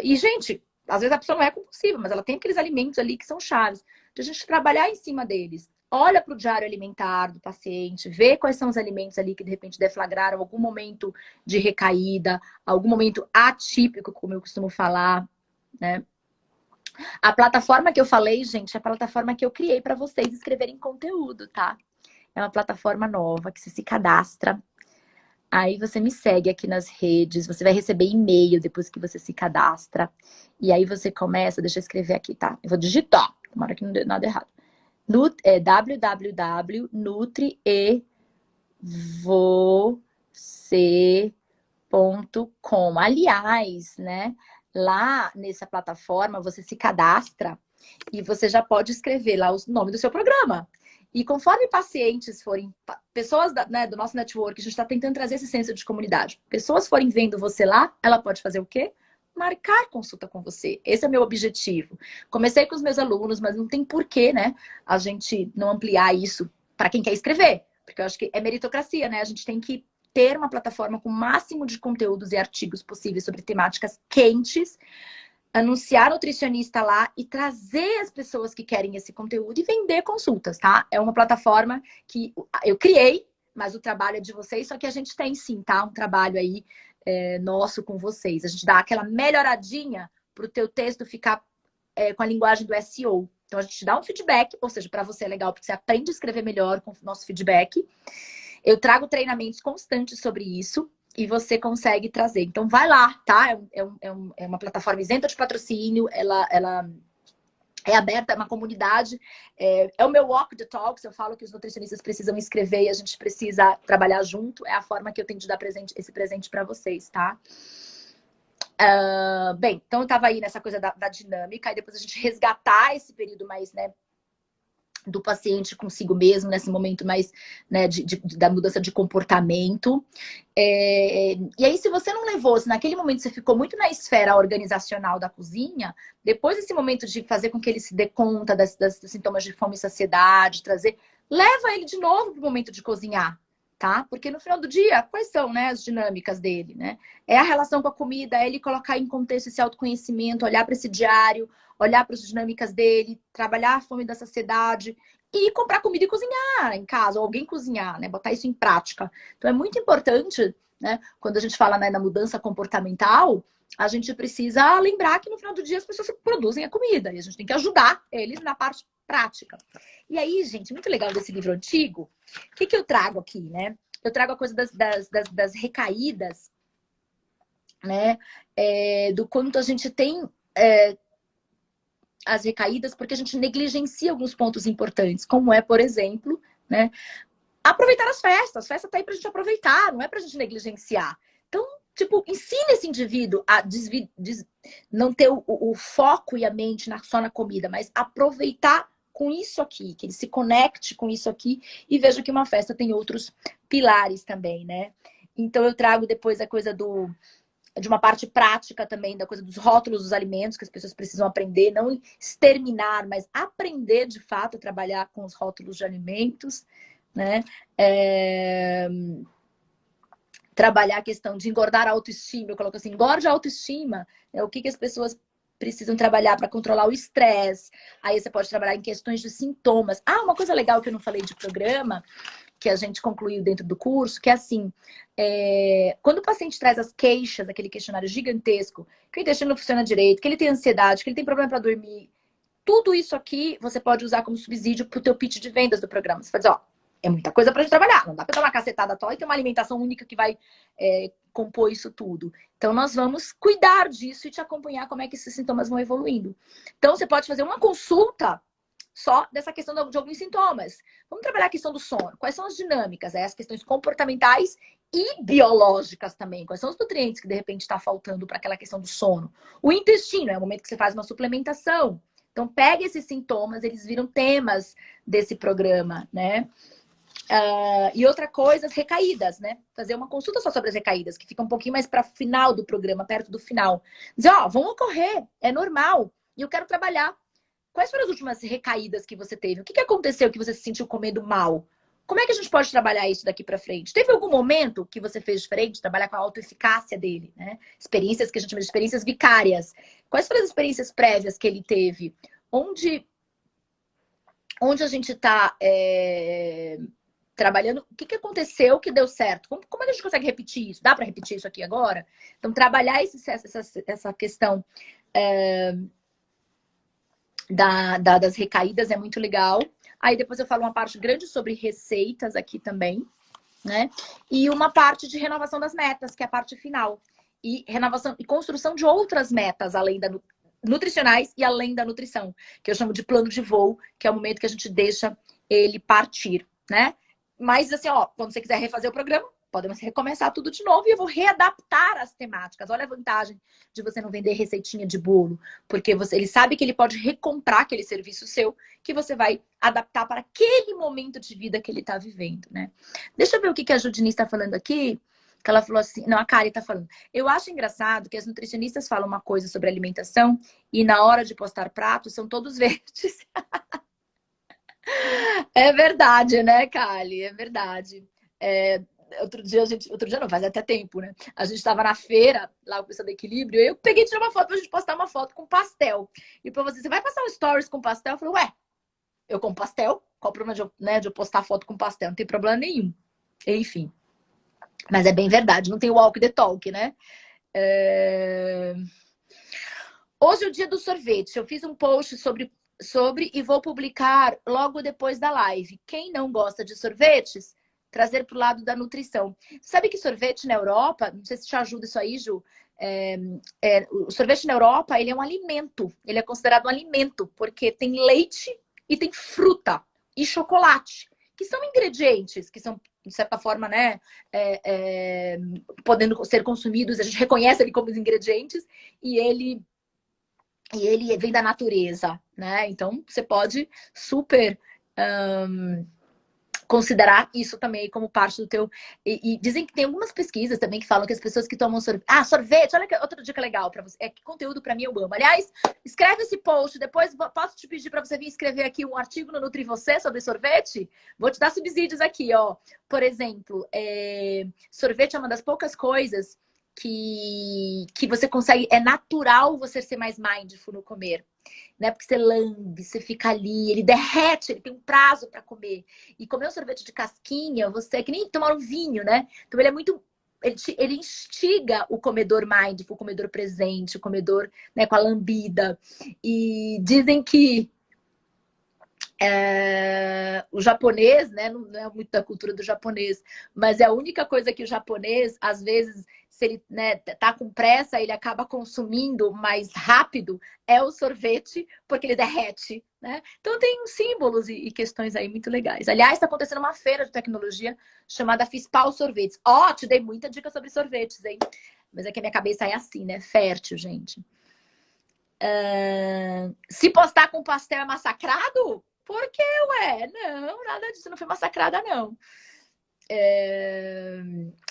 E, gente, às vezes a pessoa não é compulsiva, mas ela tem aqueles alimentos ali que são chaves. Então, a gente trabalhar em cima deles. Olha para o diário alimentar do paciente, vê quais são os alimentos ali que de repente deflagraram algum momento de recaída, algum momento atípico, como eu costumo falar, né? A plataforma que eu falei, gente, é a plataforma que eu criei para vocês escreverem conteúdo, tá? É uma plataforma nova que você se cadastra. Aí você me segue aqui nas redes, você vai receber e-mail depois que você se cadastra. E aí você começa, deixa eu escrever aqui, tá? Eu vou digitar, tomara que não dê nada errado. www.nutrievoce.com. Aliás, né? Lá nessa plataforma você se cadastra e você já pode escrever lá o nome do seu programa. E conforme pacientes forem, pessoas né, do nosso network, a gente está tentando trazer esse senso de comunidade. Pessoas forem vendo você lá, ela pode fazer o quê? Marcar consulta com você. Esse é o meu objetivo. Comecei com os meus alunos, mas não tem porquê, né? A gente não ampliar isso para quem quer escrever. Porque eu acho que é meritocracia, né? A gente tem que ter uma plataforma com o máximo de conteúdos e artigos possíveis sobre temáticas quentes, anunciar nutricionista lá e trazer as pessoas que querem esse conteúdo e vender consultas, tá? É uma plataforma que eu criei, mas o trabalho é de vocês, só que a gente tem sim, tá? Um trabalho aí nosso com vocês. A gente dá aquela melhoradinha para o teu texto ficar com a linguagem do SEO. Então a gente dá um feedback, ou seja, para você é legal, porque você aprende a escrever melhor com o nosso feedback. Eu trago treinamentos constantes sobre isso e você consegue trazer. Então, vai lá, tá? É uma plataforma isenta de patrocínio, ela é aberta, é uma comunidade. É o meu walk the talks, eu falo que os nutricionistas precisam escrever e a gente precisa trabalhar junto. É a forma que eu tenho de dar esse presente para vocês, tá? Bem, então eu tava aí nessa coisa da dinâmica, e depois a gente resgatar esse período mais, né, do paciente consigo mesmo, nesse momento mais, né, da mudança de comportamento. E aí, se você não levou, se naquele momento você ficou muito na esfera organizacional da cozinha, depois desse momento de fazer com que ele se dê conta dos sintomas de fome e saciedade, leva ele de novo para o momento de cozinhar, tá? Porque no final do dia, quais são, né, as dinâmicas dele, né? É a relação com a comida, é ele colocar em contexto esse autoconhecimento, olhar para esse diário, olhar para as dinâmicas dele, trabalhar a fome da saciedade e comprar comida e cozinhar em casa, ou alguém cozinhar, né? Botar isso em prática. Então é muito importante, né? Quando a gente fala, né, na mudança comportamental, a gente precisa lembrar que no final do dia as pessoas produzem a comida e a gente tem que ajudar eles na parte prática. E aí, gente, muito legal desse livro antigo. O que eu trago aqui, né? Eu trago a coisa das recaídas, né? Do quanto a gente tem as recaídas, porque a gente negligencia alguns pontos importantes, como é, por exemplo, né, aproveitar as festas. A festa tá aí pra gente aproveitar, não é pra gente negligenciar. Então, tipo, ensina esse indivíduo a não ter o foco e a mente só na comida, mas aproveitar com isso aqui, que ele se conecte com isso aqui e veja que uma festa tem outros pilares também, né? Então eu trago depois a coisa de uma parte prática também, da coisa dos rótulos dos alimentos, que as pessoas precisam aprender, não exterminar, mas aprender de fato a trabalhar com os rótulos de alimentos, né? Trabalhar a questão de engordar a autoestima, eu coloco assim, engorde a autoestima, o que as pessoas precisam trabalhar para controlar o estresse. Aí você pode trabalhar em questões de sintomas. Uma coisa legal que eu não falei de programa, que a gente concluiu dentro do curso, que é assim, quando o paciente traz as queixas, aquele questionário gigantesco, que o intestino não funciona direito, que ele tem ansiedade, que ele tem problema para dormir, tudo isso aqui você pode usar como subsídio para o teu pitch de vendas do programa. Você faz, é muita coisa para gente trabalhar, não dá para dar uma cacetada só e ter uma alimentação única que vai compor isso tudo. Então nós vamos cuidar disso e te acompanhar como é que esses sintomas vão evoluindo. Então você pode fazer uma consulta só dessa questão de alguns sintomas. Vamos trabalhar a questão do sono. Quais são as dinâmicas? As questões comportamentais e biológicas também. Quais são os nutrientes que, de repente, está faltando para aquela questão do sono? O intestino é o momento que você faz uma suplementação. Então, pega esses sintomas, eles viram temas desse programa, né? E outra coisa, as recaídas, né? Fazer uma consulta só sobre as recaídas, que fica um pouquinho mais para final do programa, perto do final. Dizer, ó, vão ocorrer, é normal, e eu quero trabalhar. Quais foram as últimas recaídas que você teve? O que aconteceu que você se sentiu comendo mal? Como é que a gente pode trabalhar isso daqui para frente? Teve algum momento que você fez diferente, trabalhar com a autoeficácia dele, né? Experiências que a gente chama de experiências vicárias. Quais foram as experiências prévias que ele teve? Onde a gente está trabalhando? O que aconteceu que deu certo? Como é que a gente consegue repetir isso? Dá para repetir isso aqui agora? Então, trabalhar essa questão das recaídas é muito legal. Aí depois eu falo uma parte grande sobre receitas aqui também, né? E uma parte de renovação das metas, que é a parte final. E renovação e construção de outras metas, além da nutricionais e além da nutrição, que eu chamo de plano de voo, que é o momento que a gente deixa ele partir, né? Mas assim, ó, quando você quiser refazer o programa, podemos recomeçar tudo de novo e eu vou readaptar as temáticas. Olha a vantagem de você não vender receitinha de bolo, porque ele sabe que ele pode recomprar aquele serviço seu, que você vai adaptar para aquele momento de vida que ele está vivendo, né? Deixa eu ver o que a Judine está falando aqui. Que ela falou assim, não, a Kari está falando. Eu acho engraçado que as nutricionistas falam uma coisa sobre alimentação e na hora de postar pratos são todos verdes. É verdade, né, Kali? É verdade. Outro dia não, faz até tempo, né? A gente estava na feira, lá o pessoal do Equilíbrio, e eu peguei e tirei uma foto pra gente postar uma foto com pastel. E pra você vai passar um stories com pastel? Eu falei, ué, eu como pastel? Qual o problema de eu postar foto com pastel? Não tem problema nenhum. Enfim. Mas é bem verdade, não tem walk the talk, né? Hoje é o dia do sorvete. Eu fiz um post sobre e vou publicar logo depois da live. Quem não gosta de sorvetes, trazer para o lado da nutrição. Sabe que sorvete na Europa, não sei se te ajuda isso aí, Ju, o sorvete na Europa, ele é um alimento. Ele é considerado um alimento, porque tem leite e tem fruta e chocolate, que são ingredientes, que são, de certa forma, né, podendo ser consumidos. A gente reconhece ele como os ingredientes e ele vem da natureza, né? Então, você pode super considerar isso também como parte do teu... E dizem que tem algumas pesquisas também que falam que as pessoas que tomam sorvete... Ah, sorvete! Olha que outra dica legal para você. Que conteúdo para mim eu amo. Aliás, escreve esse post. Depois posso te pedir para você vir escrever aqui um artigo no Nutri Você sobre sorvete? Vou te dar subsídios aqui, ó. Por exemplo, sorvete é uma das poucas coisas que você consegue... É natural você ser mais mindful no comer. Né? Porque você lambe, você fica ali, ele derrete, ele tem um prazo para comer. E comer um sorvete de casquinha, você é que nem tomar um vinho, né? Então ele é muito... Ele instiga o comedor mindful, o comedor presente, o comedor, né, com a lambida. E dizem que o japonês, né, não é muito da cultura do japonês, mas é a única coisa que o japonês, às vezes, se ele, né, tá com pressa, ele acaba consumindo mais rápido, é o sorvete, porque ele derrete, né? Então tem símbolos e questões aí muito legais. Aliás, está acontecendo uma feira de tecnologia chamada Fispal Sorvetes. Ó, te dei muita dica sobre sorvetes, hein? Mas é que a minha cabeça é assim, né? Fértil, gente. Se postar com pastel é massacrado? Por quê, ué? Não, nada disso, não foi massacrada, não.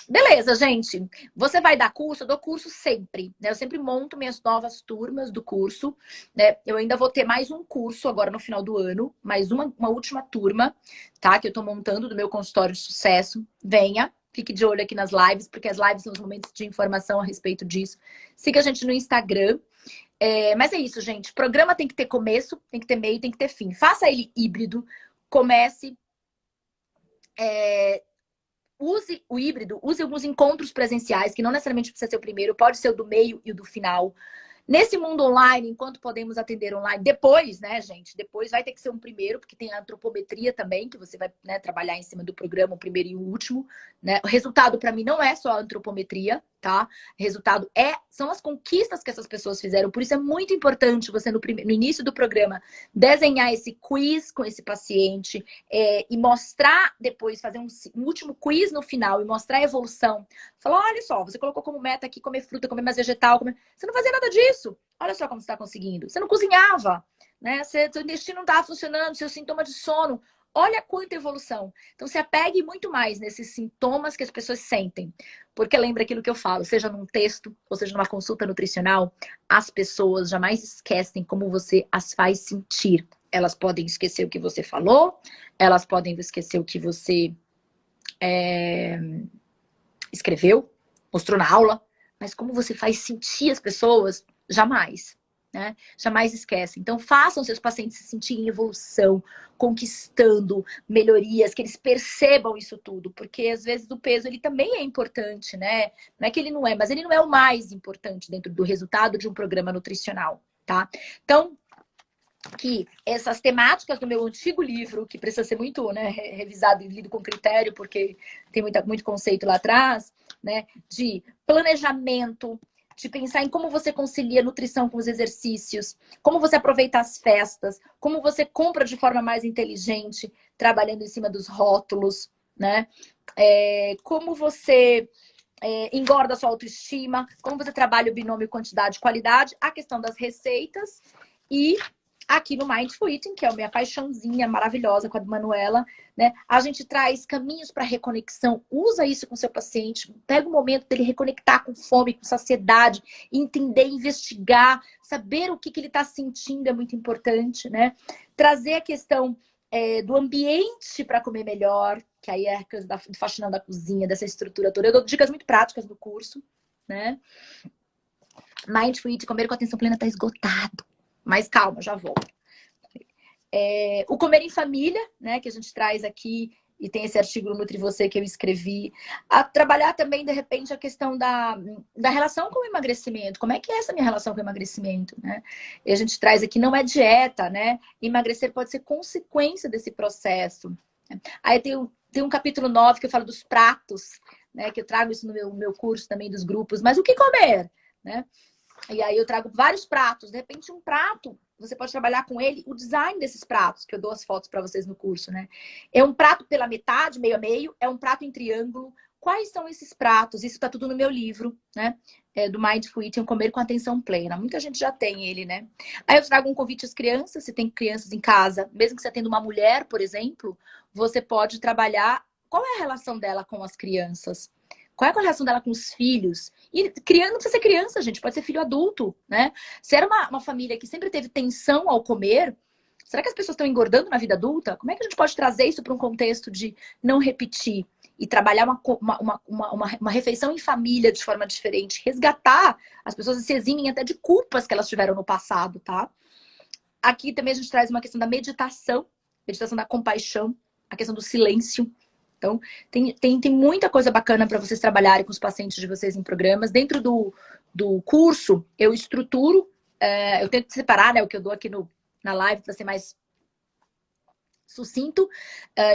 Beleza, gente. Você vai dar curso? Eu dou curso sempre, né? Eu sempre monto minhas novas turmas do curso, né? Eu ainda vou ter mais um curso agora no final do ano, mais uma última turma, tá? Que eu tô montando do meu consultório de sucesso. Venha, fique de olho aqui nas lives, porque as lives são os momentos de informação a respeito disso. Siga a gente no Instagram. Mas é isso, gente. Programa tem que ter começo, tem que ter meio, tem que ter fim. Faça ele híbrido. Comece. Use o híbrido, use alguns encontros presenciais, que não necessariamente precisa ser o primeiro, pode ser o do meio e o do final. Nesse mundo online, enquanto podemos atender online, depois, né, gente? Depois vai ter que ser um primeiro, porque tem a antropometria também, que você vai, né, trabalhar em cima do programa, o primeiro e o último, né? O resultado, para mim, não é só a antropometria, tá? O resultado são as conquistas que essas pessoas fizeram. Por isso é muito importante você, no início do programa, desenhar esse quiz com esse paciente e mostrar depois, fazer um último quiz no final e mostrar a evolução. Falar, olha só, você colocou como meta aqui comer fruta, comer mais vegetal, você não fazia nada disso. Olha só como você está conseguindo. Você não cozinhava, né? Seu intestino não está funcionando, seu sintoma de sono. Olha quanta evolução. Então, se apegue muito mais nesses sintomas que as pessoas sentem. Porque lembra aquilo que eu falo, seja num texto, ou seja numa consulta nutricional, as pessoas jamais esquecem como você as faz sentir. Elas podem esquecer o que você falou, elas podem esquecer o que você escreveu, mostrou na aula, mas como você faz sentir as pessoas, jamais. Né? Jamais esquece. Então, façam seus pacientes se sentirem em evolução, conquistando melhorias, que eles percebam isso tudo, porque às vezes o peso ele também é importante, né? Não é que ele não é, mas ele não é o mais importante dentro do resultado de um programa nutricional, tá? Então, que essas temáticas do meu antigo livro, que precisa ser muito, né, revisado e lido com critério, porque tem muito conceito lá atrás, né, de planejamento, de pensar em como você concilia nutrição com os exercícios, como você aproveita as festas, como você compra de forma mais inteligente, trabalhando em cima dos rótulos, né? Como você engorda a sua autoestima, como você trabalha o binômio quantidade e qualidade, a questão das receitas e aqui no Mindful Eating, que é a minha paixãozinha maravilhosa com a Manuela, né? A gente traz caminhos para reconexão, usa isso com seu paciente, pega o momento dele reconectar com fome, com saciedade, entender, investigar, saber o que ele está sentindo é muito importante, né? Trazer a questão do ambiente para comer melhor, que aí é a coisa do faxinão da cozinha, dessa estrutura toda. Eu dou dicas muito práticas no curso, né? Mindful Eating, comer com atenção plena, está esgotado. Mas calma, já volto. O comer em família, né, que a gente traz aqui, e tem esse artigo no Nutri Você que eu escrevi. A trabalhar também, de repente, a questão da relação com o emagrecimento. Como é que é essa minha relação com o emagrecimento, né? E a gente traz aqui, não é dieta, né? Emagrecer pode ser consequência desse processo. Aí tem um capítulo 9 que eu falo dos pratos, né? Que eu trago isso no meu curso também dos grupos. Mas o que comer, né? E aí eu trago vários pratos. De repente, um prato, você pode trabalhar com ele, o design desses pratos, que eu dou as fotos para vocês no curso, né? É um prato pela metade, meio a meio, é um prato em triângulo. Quais são esses pratos? Isso tá tudo no meu livro, né? Do Mindful Eating, Comer com Atenção Plena. Muita gente já tem ele, né? Aí eu trago um convite às crianças, se tem crianças em casa, mesmo que você tendo uma mulher, por exemplo, você pode trabalhar qual é a relação dela com as crianças. Qual é a relação dela com os filhos? E criança não precisa ser criança, gente, pode ser filho adulto, né? Se era uma família que sempre teve tensão ao comer, será que as pessoas estão engordando na vida adulta? Como é que a gente pode trazer isso para um contexto de não repetir e trabalhar uma refeição em família de forma diferente? Resgatar as pessoas se eximem até de culpas que elas tiveram no passado, tá? Aqui também a gente traz uma questão da meditação da compaixão, a questão do silêncio. Então, tem muita coisa bacana para vocês trabalharem com os pacientes de vocês em programas. Dentro do curso, eu estruturo, eu tento separar, né, o que eu dou aqui na live para ser mais sucinto.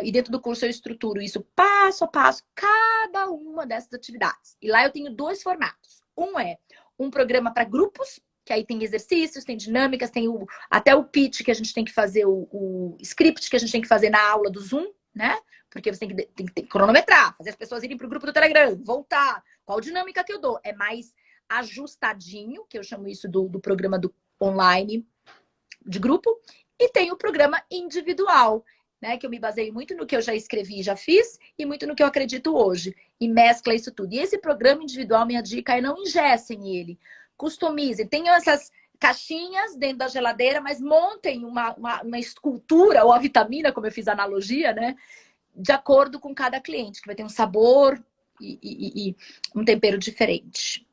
E dentro do curso eu estruturo isso passo a passo, cada uma dessas atividades. E lá eu tenho dois formatos. Um é um programa para grupos, que aí tem exercícios, tem dinâmicas, tem até o pitch que a gente tem que fazer, o script que a gente tem que fazer na aula do Zoom, né? Porque você tem que cronometrar, fazer as pessoas irem para o grupo do Telegram, voltar. Qual dinâmica que eu dou? É mais ajustadinho, que eu chamo isso do programa do online de grupo, e tem o programa individual, né? Que eu me baseio muito no que eu já escrevi e já fiz, e muito no que eu acredito hoje. E mescla isso tudo. E esse programa individual, minha dica é não engessem ele. Customizem. Tenham essas caixinhas dentro da geladeira, mas montem uma escultura ou a vitamina, como eu fiz a analogia, né? De acordo com cada cliente, que vai ter um sabor e um tempero diferente.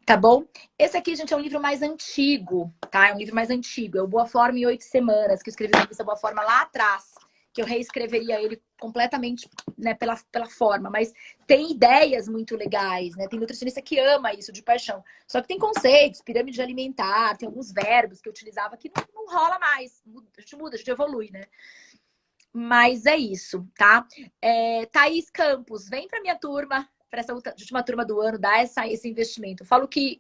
Tá bom? Esse aqui, gente, é um livro mais antigo, tá? É um livro mais antigo. É o Boa Forma em 8 Semanas, que eu escrevi na revista Boa Forma lá atrás. Que eu reescreveria ele completamente, né, pela forma. Mas tem ideias muito legais, né? Tem nutricionista que ama isso de paixão. Só que tem conceitos, pirâmide alimentar, tem alguns verbos que eu utilizava que não rola mais. A gente muda, a gente evolui, né? Mas é isso, tá? Thaís Campos, vem pra minha turma, para essa última turma do ano, dar esse investimento. Eu falo que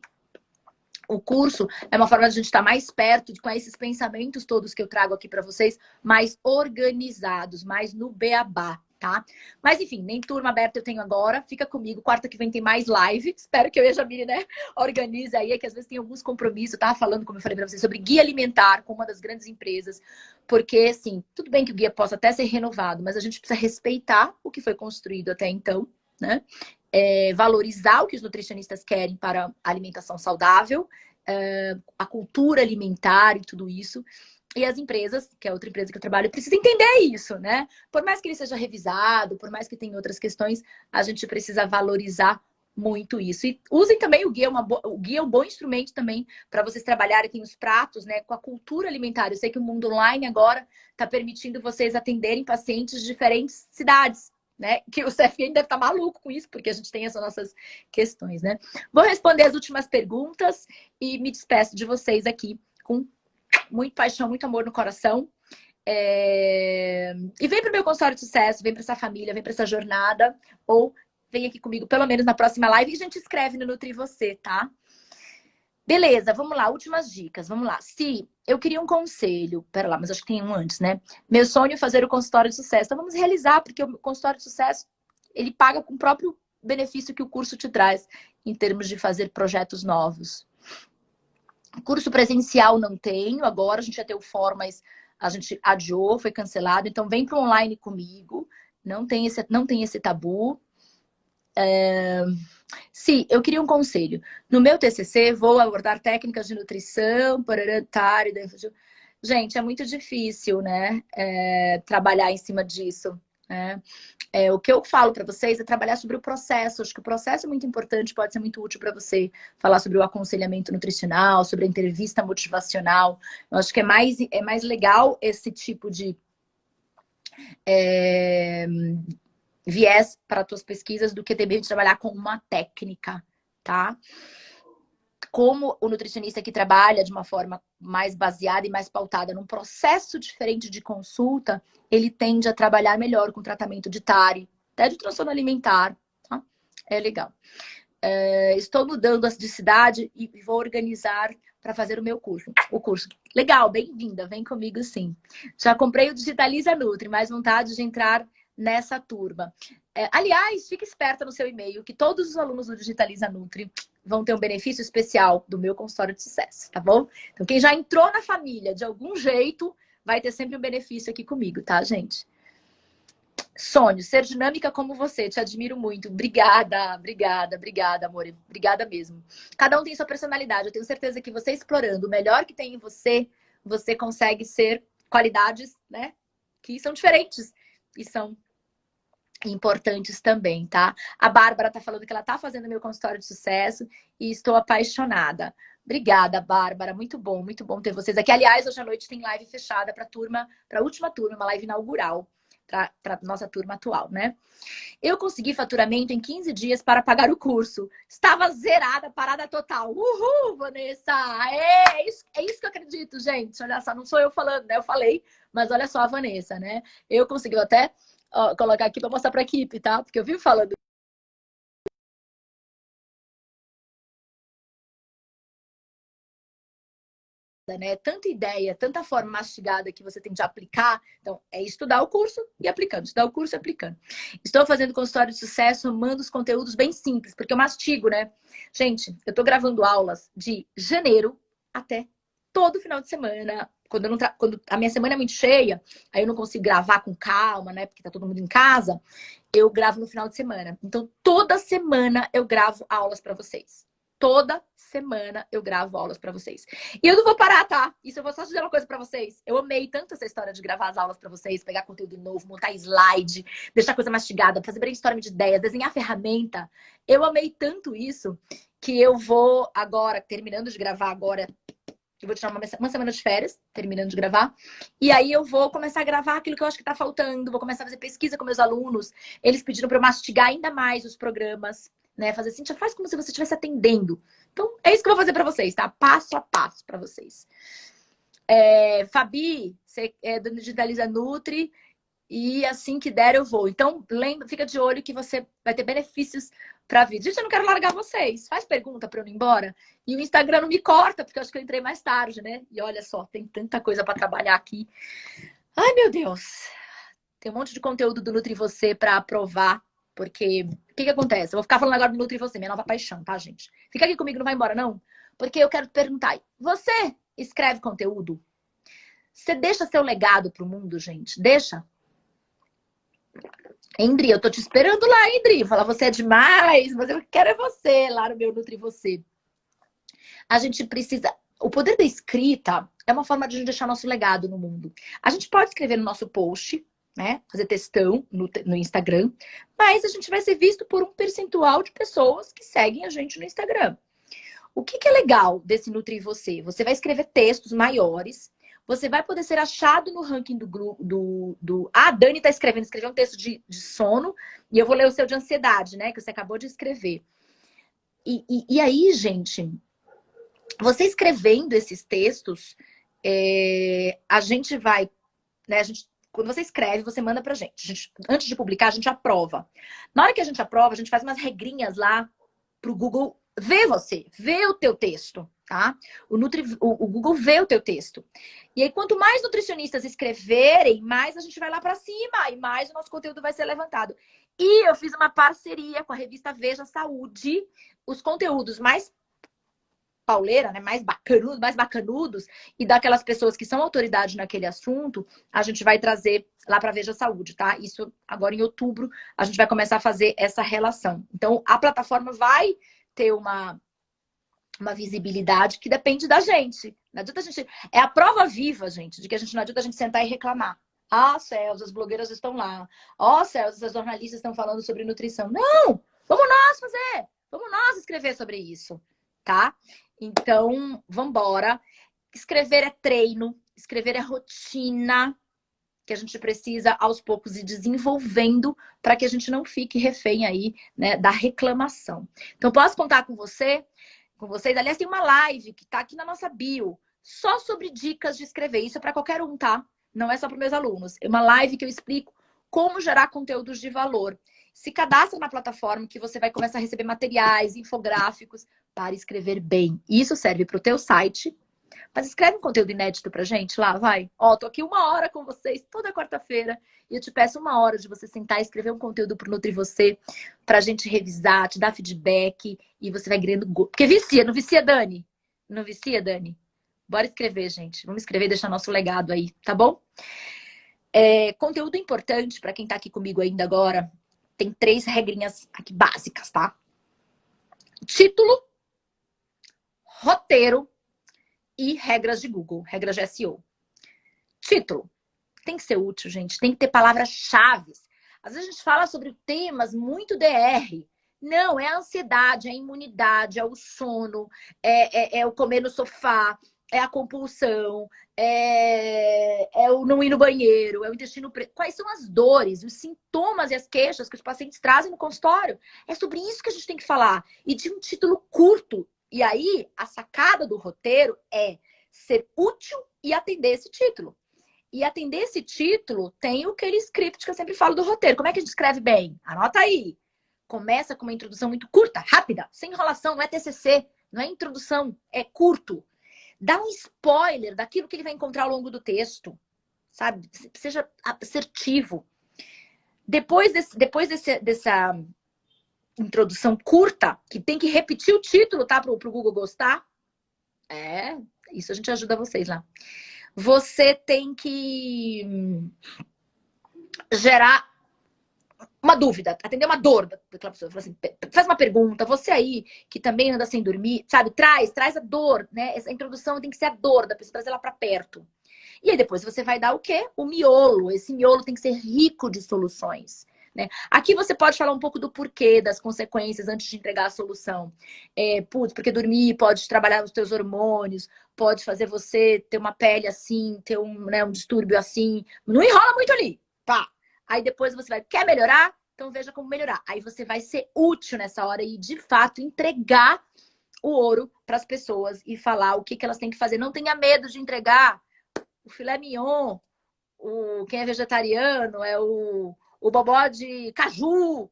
o curso é uma forma de a gente estar mais perto, com esses pensamentos todos que eu trago aqui para vocês, mais organizados, mais no beabá. tá? Mas enfim, nem turma aberta eu tenho agora. Fica comigo, quarta que vem tem mais live. Espero que eu e a Jamile, né, organize aí, que às vezes tem alguns compromissos. Eu tava falando, como eu falei pra vocês, sobre guia alimentar com uma das grandes empresas. Porque, assim, tudo bem que o guia possa até ser renovado, mas a gente precisa respeitar o que foi construído até então, né? Valorizar o que os nutricionistas querem para a alimentação saudável, a cultura alimentar e tudo isso. E as empresas, que é outra empresa que eu trabalho, precisam entender isso, né? Por mais que ele seja revisado, por mais que tenha outras questões, a gente precisa valorizar muito isso. E usem também o guia, o guia é um bom instrumento também para vocês trabalharem, tem os pratos, né, com a cultura alimentar. Eu sei que o mundo online agora está permitindo vocês atenderem pacientes de diferentes cidades, né? Que o CFN deve estar maluco com isso, porque a gente tem essas nossas questões, né? Vou responder as últimas perguntas e me despeço de vocês aqui com muito paixão, muito amor no coração. E vem para o meu consultório de sucesso, vem para essa família, vem para essa jornada, ou vem aqui comigo, pelo menos na próxima live, e a gente escreve no Nutri Você, tá? Beleza, vamos lá, últimas dicas, vamos lá. Se eu queria um conselho, pera lá, mas acho que tem um antes, né? Meu sonho é fazer o consultório de sucesso. Então vamos realizar, porque o consultório de sucesso, ele paga com o próprio benefício que o curso te traz, em termos de fazer projetos novos. Curso presencial não tenho, agora a gente ia ter o fórum, mas a gente adiou, foi cancelado. Então vem para o online comigo, não tem esse tabu. Sim, eu queria um conselho. No meu TCC, vou abordar técnicas de nutrição, pararatário. Gente, é muito difícil, né? Trabalhar em cima disso, né? O que eu falo para vocês é trabalhar sobre o processo. Acho que o processo é muito importante, pode ser muito útil para você falar sobre o aconselhamento nutricional, sobre a entrevista motivacional. Eu acho que é mais legal esse tipo de viés para as tuas pesquisas do que de trabalhar com uma técnica, tá? Como o nutricionista que trabalha de uma forma mais baseada e mais pautada num processo diferente de consulta, ele tende a trabalhar melhor com tratamento de TARI, até de transtorno alimentar, tá? É legal. Estou mudando de cidade e vou organizar para fazer o meu curso. O curso. Legal, bem-vinda, vem comigo sim. Já comprei o Digitaliza Nutri, mais vontade de entrar nessa turma. Aliás, fique esperta no seu e-mail que todos os alunos do Digitaliza Nutri vão ter um benefício especial do meu consultório de sucesso, tá bom? Então, quem já entrou na família de algum jeito, vai ter sempre um benefício aqui comigo, tá, gente? Sonho, ser dinâmica como você, te admiro muito. Obrigada, amor. Obrigada mesmo. Cada um tem sua personalidade. Eu tenho certeza que você explorando o melhor que tem em você, você consegue ser qualidades, né? Que são diferentes e são importantes também, tá? A Bárbara tá falando que ela tá fazendo meu consultório de sucesso e estou apaixonada. Obrigada, Bárbara. Muito bom ter vocês aqui. Aliás, hoje à noite tem live fechada para a última turma, uma live inaugural para nossa turma atual, né? Eu consegui faturamento em 15 dias para pagar o curso. Estava zerada, parada total. Uhul, Vanessa! É isso que eu acredito, gente. Olha só, não sou eu falando, né? Eu falei, mas olha só a Vanessa, né? Eu consegui até colocar aqui para mostrar para a equipe, tá? Porque eu vivo falando. Né? Tanta ideia, tanta forma mastigada que você tem de aplicar. Então, é estudar o curso e aplicando. Estudar o curso e aplicando. Estou fazendo consultório de sucesso, mando os conteúdos bem simples, porque eu mastigo, né? Gente, eu tô gravando aulas de janeiro até todo final de semana. Quando a minha semana é muito cheia, aí eu não consigo gravar com calma, né? Porque tá todo mundo em casa. Eu gravo no final de semana. Então, toda semana eu gravo aulas para vocês. Toda semana eu gravo aulas para vocês. E eu não vou parar, tá? Isso eu vou só dizer uma coisa para vocês. Eu amei tanto essa história de gravar as aulas para vocês, pegar conteúdo novo, montar slide, deixar coisa mastigada, fazer brainstorming de ideias, desenhar ferramenta. Eu amei tanto isso que eu vou agora, terminando de gravar agora, eu vou tirar uma semana de férias, terminando de gravar. E aí eu vou começar a gravar aquilo que eu acho que tá faltando. Vou começar a fazer pesquisa com meus alunos. Eles pediram para eu mastigar ainda mais os programas, né? Fazer assim, já faz como se você estivesse atendendo. Então, é isso que eu vou fazer para vocês, tá? Passo a passo para vocês. Fabi, você é do Digitaliza Nutri e assim que der eu vou. Então, lembra, fica de olho que você vai ter benefícios para a vida. Gente, eu não quero largar vocês. Faz pergunta para eu não ir embora. E o Instagram não me corta, porque eu acho que eu entrei mais tarde, né? E olha só, tem tanta coisa para trabalhar aqui. Ai, meu Deus. Tem um monte de conteúdo do Nutri Você para aprovar, porque o que acontece? Eu vou ficar falando agora do Nutri Você, minha nova paixão, tá, gente? Fica aqui comigo, não vai embora, não. Porque eu quero te perguntar, você escreve conteúdo? Você deixa seu legado pro mundo, gente? Deixa? Endri, eu tô te esperando lá, Endri. Fala, você é demais, mas eu quero é você lá no meu Nutri Você. A gente precisa... O poder da escrita é uma forma de a gente deixar nosso legado no mundo. A gente pode escrever no nosso post, né? Fazer textão no Instagram, mas a gente vai ser visto por um percentual de pessoas que seguem a gente no Instagram. O que é legal desse Nutri Você? Você vai escrever textos maiores, você vai poder ser achado no ranking do grupo Ah, a Dani tá escreveu um texto de sono e eu vou ler o seu de ansiedade, né? Que você acabou de escrever. E aí, gente, você escrevendo esses textos, a gente vai, né? Quando você escreve, você manda pra gente. Antes de publicar, a gente aprova. Na hora que a gente aprova, a gente faz umas regrinhas lá pro Google ver você, ver o teu texto, tá? O Google vê o teu texto. E aí, quanto mais nutricionistas escreverem, mais a gente vai lá pra cima e mais o nosso conteúdo vai ser levantado. E eu fiz uma parceria com a revista Veja Saúde. Os conteúdos mais pauleira, né, mais bacanudos, e daquelas pessoas que são autoridade naquele assunto, a gente vai trazer lá para Veja Saúde, tá? Isso agora em outubro, a gente vai começar a fazer essa relação. Então, a plataforma vai ter uma visibilidade que depende da gente. Não adianta a gente... É a prova viva, gente, de que não adianta a gente sentar e reclamar. Ah, céus, as blogueiras estão lá. Ó, céus, as jornalistas estão falando sobre nutrição. Não! Vamos nós fazer! Vamos nós escrever sobre isso, tá? Então, vambora. Escrever é treino, escrever é rotina, que a gente precisa aos poucos ir desenvolvendo para que a gente não fique refém aí, né, da reclamação. Então, posso contar com vocês? Aliás, tem uma live que tá aqui na nossa bio, só sobre dicas de escrever. Isso é para qualquer um, tá? Não é só para meus alunos. É uma live que eu explico como gerar conteúdos de valor. Se cadastra na plataforma que você vai começar a receber materiais, infográficos para escrever bem. Isso serve para o teu site. Mas escreve um conteúdo inédito pra gente lá, vai. Ó, tô aqui 1 hora com vocês toda quarta-feira e eu te peço 1 hora de você sentar e escrever um conteúdo pro Nutri Você pra gente revisar, te dar feedback e você vai ganhando gosto. Porque vicia, não vicia, Dani? Não vicia, Dani? Bora escrever, gente. Vamos escrever e deixar nosso legado aí, tá bom? Conteúdo importante pra quem tá aqui comigo ainda agora. Tem 3 regrinhas aqui básicas, tá? Título, roteiro e regras de Google, regras de SEO. Título. Tem que ser útil, gente. Tem que ter palavras-chave. Às vezes a gente fala sobre temas muito DR. Não, é a ansiedade, é a imunidade, é o sono, é o comer no sofá, é a compulsão, é o não ir no banheiro, é o intestino preto. Quais são as dores, os sintomas e as queixas que os pacientes trazem no consultório? É sobre isso que a gente tem que falar. E de um título curto. E aí, a sacada do roteiro é ser útil e atender esse título. E atender esse título tem aquele script que eu sempre falo do roteiro. Como é que a gente escreve bem? Anota aí. Começa com uma introdução muito curta, rápida, sem enrolação, não é TCC, não é introdução, é curto. Dá um spoiler daquilo que ele vai encontrar ao longo do texto, sabe? Seja assertivo. Depois dessa introdução curta, que tem que repetir o título, tá? Pro Google gostar. Isso a gente ajuda vocês lá. Você tem que gerar uma dúvida, atender uma dor daquela pessoa. Assim, faz uma pergunta, você aí que também anda sem dormir, sabe? Traz a dor, né? Essa introdução tem que ser a dor da pessoa, trazer ela para perto. E aí depois você vai dar o quê? O miolo. Esse miolo tem que ser rico de soluções. Né? Aqui você pode falar um pouco do porquê, das consequências antes de entregar a solução. Porque dormir pode trabalhar os teus hormônios, pode fazer você ter uma pele assim, ter um distúrbio assim. Não enrola muito ali, tá? Aí depois você vai, quer melhorar? Então veja como melhorar. Aí você vai ser útil nessa hora e, de fato, entregar o ouro para as pessoas e falar o que elas têm que fazer. Não tenha medo de entregar o filé mignon, quem é vegetariano, o bobó de caju,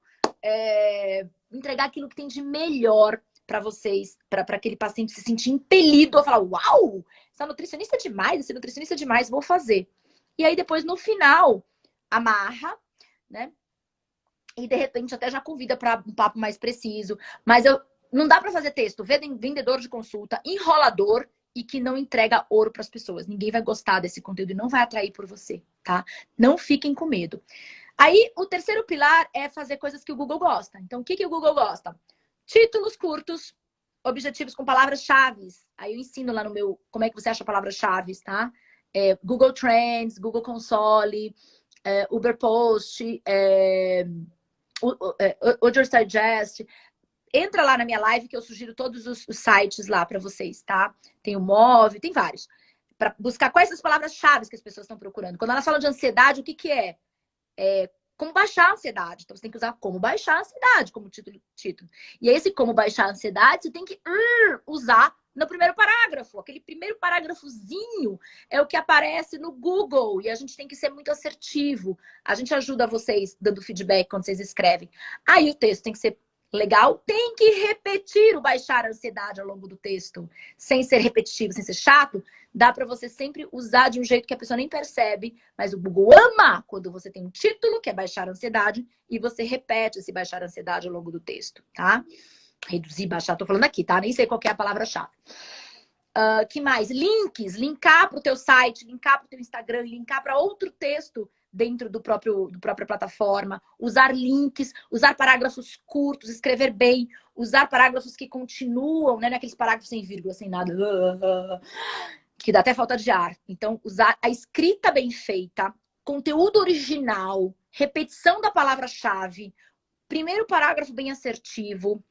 entregar aquilo que tem de melhor para vocês, para aquele paciente se sentir impelido a falar, uau, essa nutricionista é demais, esse nutricionista é demais, vou fazer. E aí depois, no final, amarra, né? E de repente até já convida para um papo mais preciso. Mas não dá para fazer texto vendedor de consulta, enrolador e que não entrega ouro para as pessoas. Ninguém vai gostar desse conteúdo e não vai atrair por você, tá? Não fiquem com medo. Aí, o terceiro pilar é fazer coisas que o Google gosta. Então, o que o Google gosta? Títulos curtos, objetivos com palavras-chave. Aí eu ensino lá no meu como é que você acha palavras-chave, tá? Google Trends, Google Console, Uber Post, Uber Digest. Entra lá na minha live que eu sugiro todos os sites lá para vocês, tá? Tem o Move, tem vários. Para buscar quais são as palavras-chave que as pessoas estão procurando. Quando elas falam de ansiedade, o que é? Como baixar a ansiedade. Então, você tem que usar como baixar a ansiedade como título. E esse como baixar a ansiedade, você tem que usar no primeiro parágrafo. Aquele primeiro parágrafozinho é o que aparece no Google. E a gente tem que ser muito assertivo. A gente ajuda vocês dando feedback quando vocês escrevem. Aí o texto tem que ser legal. Tem que repetir o baixar a ansiedade ao longo do texto. Sem ser repetitivo, sem ser chato. Dá para você sempre usar de um jeito que a pessoa nem percebe, mas o Google ama quando você tem um título, que é baixar a ansiedade, e você repete esse baixar a ansiedade ao longo do texto, tá? Reduzir, baixar, tô falando aqui, tá? Nem sei qual que é a palavra-chave. Que mais? Links, linkar para o teu site, linkar para o teu Instagram, linkar para outro texto dentro da própria plataforma, usar links, usar parágrafos curtos, escrever bem, usar parágrafos que continuam, né? Naqueles parágrafos sem vírgula, sem nada. Que dá até falta de ar. Então, usar a escrita bem feita, conteúdo original, repetição da palavra-chave, primeiro parágrafo bem assertivo.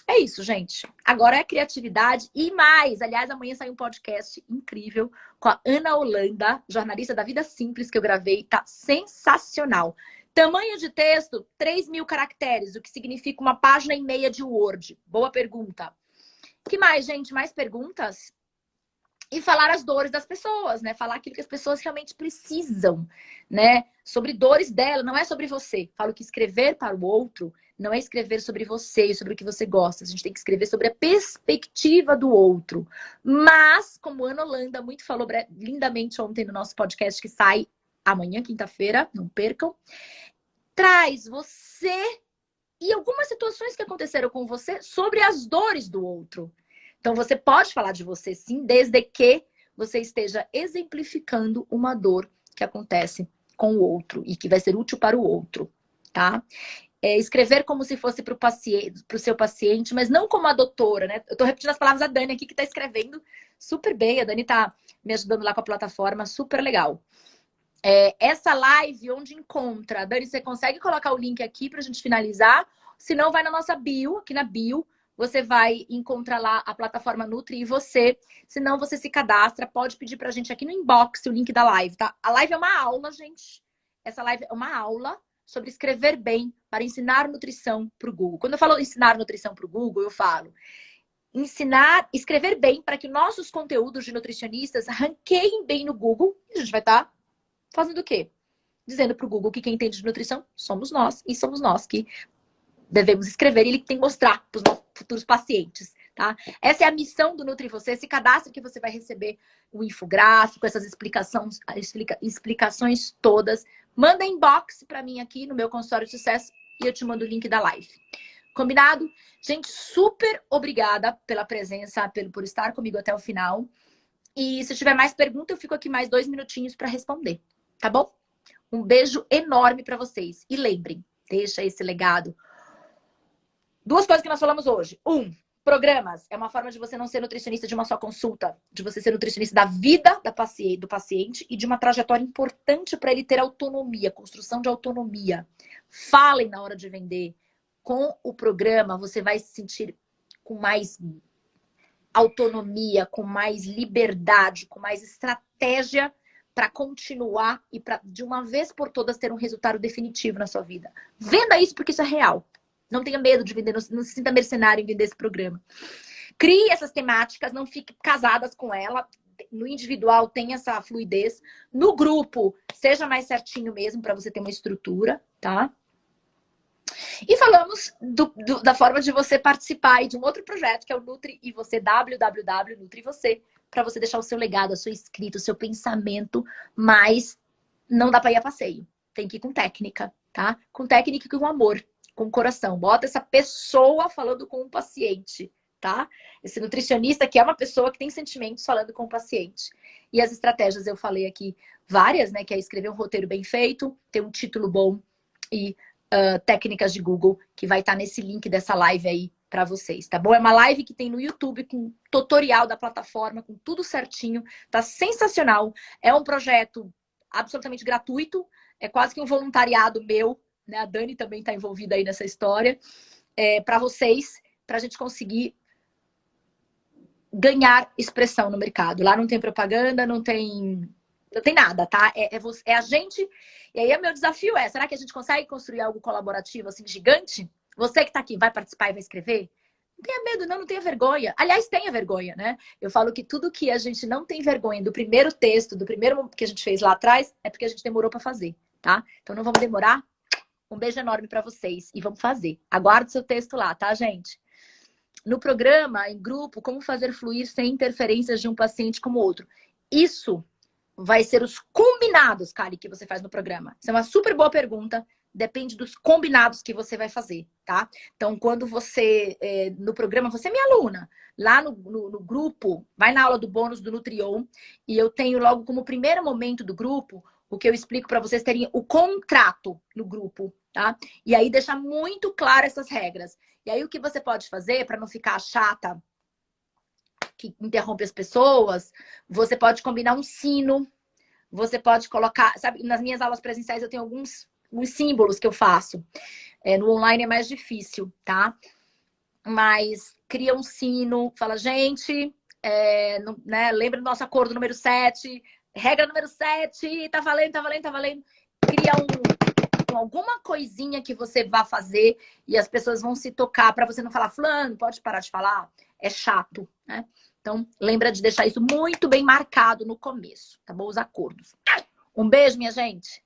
É isso, gente. Agora é criatividade e mais. Aliás, amanhã sai um podcast incrível com a Ana Holanda, jornalista da Vida Simples, que eu gravei. Tá sensacional. Tamanho de texto, 3.000 caracteres, o que significa 1,5 página de Word. Boa pergunta. Que mais, gente? Mais perguntas? E falar as dores das pessoas, né? Falar aquilo que as pessoas realmente precisam, né? Sobre dores dela, não é sobre você. Falo que escrever para o outro não é escrever sobre você e sobre o que você gosta. A gente tem que escrever sobre a perspectiva do outro. Mas, como a Ana Holanda muito falou lindamente ontem no nosso podcast, que sai amanhã, quinta-feira, não percam, traz você e algumas situações que aconteceram com você sobre as dores do outro. Então, você pode falar de você, sim, desde que você esteja exemplificando uma dor que acontece com o outro e que vai ser útil para o outro, tá? Escrever como se fosse para o seu paciente, mas não como a doutora, né? Eu tô repetindo as palavras da Dani aqui, que tá escrevendo super bem. A Dani tá me ajudando lá com a plataforma, super legal. Essa live, onde encontra? Dani, você consegue colocar o link aqui pra gente finalizar? Se não, vai na nossa bio, aqui na bio. Você vai encontrar lá a plataforma Nutri e você. Se não, você se cadastra. Pode pedir pra gente aqui no inbox o link da live, tá? A live é uma aula, gente. Essa live é uma aula sobre escrever bem para ensinar nutrição pro Google. Quando eu falo ensinar nutrição pro Google, eu falo escrever bem para que nossos conteúdos de nutricionistas ranqueiem bem no Google. E a gente vai estar fazendo o quê? Dizendo pro Google que quem entende de nutrição somos nós. E somos nós que devemos escrever e ele tem que mostrar para os nossos futuros pacientes, tá? Essa é a missão do Nutri Você. Se cadastre que você vai receber o infográfico, essas explicações todas. Manda inbox para mim aqui no meu consultório de sucesso e eu te mando o link da live. Combinado? Gente, super obrigada pela presença, por estar comigo até o final. E se tiver mais pergunta, eu fico aqui mais 2 minutinhos para responder, tá bom? Um beijo enorme para vocês. E lembrem, deixa esse legado. 2 coisas que nós falamos hoje. 1, programas. É uma forma de você não ser nutricionista de uma só consulta. De você ser nutricionista da vida do paciente e de uma trajetória importante para ele ter autonomia, construção de autonomia. Falem na hora de vender. Com o programa, você vai se sentir com mais autonomia, com mais liberdade, com mais estratégia para continuar e para, de uma vez por todas, ter um resultado definitivo na sua vida. Venda isso porque isso é real. Não tenha medo de vender, não se sinta mercenário em vender esse programa. Crie essas temáticas, não fique casadas com ela. No individual, tenha essa fluidez. No grupo, seja mais certinho mesmo, para você ter uma estrutura, tá? E falamos da forma de você participar de um outro projeto, que é o Nutri e Você, www.nutrivocê, para você deixar o seu legado, a sua escrita, o seu pensamento, mas não dá para ir a passeio. tem que ir com técnica, tá? Com técnica e com amor, com coração. Bota essa pessoa falando com o paciente, tá? Esse nutricionista que é uma pessoa que tem sentimentos falando com o paciente. E as estratégias eu falei aqui várias, né? Que é escrever um roteiro bem feito, ter um título bom e técnicas de Google, que vai estar nesse link dessa live aí para vocês, tá bom? É uma live que tem no YouTube com tutorial da plataforma, com tudo certinho, tá sensacional. É um projeto absolutamente gratuito, é quase que um voluntariado meu, né? A Dani também está envolvida aí nessa história, para vocês, para a gente conseguir ganhar expressão no mercado. Lá não tem propaganda, não tem nada, tá? É a gente. E aí, o meu desafio será que a gente consegue construir algo colaborativo, assim, gigante? Você que tá aqui, vai participar e vai escrever? Não tenha medo, não tenha vergonha. Aliás, tenha vergonha, né? Eu falo que tudo que a gente não tem vergonha do primeiro texto, do primeiro que a gente fez lá atrás, é porque a gente demorou para fazer, tá? Então, não vamos demorar. Um beijo enorme para vocês e vamos fazer. Aguarde seu texto lá, tá, gente? No programa, em grupo, como fazer fluir sem interferências de um paciente como o outro. Isso vai ser os combinados, Kali, que você faz no programa. Isso é uma super boa pergunta. Depende dos combinados que você vai fazer, tá? Então, quando você, no programa, você é minha aluna. Lá no grupo, vai na aula do bônus do Nutrion. E eu tenho logo como primeiro momento do grupo, o que eu explico para vocês terem o contrato no grupo, tá? E aí deixar muito claro essas regras. E aí o que você pode fazer para não ficar chata, que interrompe as pessoas, você pode combinar um sino, você pode colocar, sabe, nas minhas aulas presenciais eu tenho alguns símbolos que eu faço. No online é mais difícil, tá? Mas cria um sino, fala, gente, né, lembra do nosso acordo número 7, regra número 7, tá valendo, tá valendo, tá valendo. Cria alguma coisinha que você vá fazer e as pessoas vão se tocar para você não falar, fulano, pode parar de falar? É chato, né? Então, lembra de deixar isso muito bem marcado no começo, tá bom? Os acordos. Um beijo, minha gente!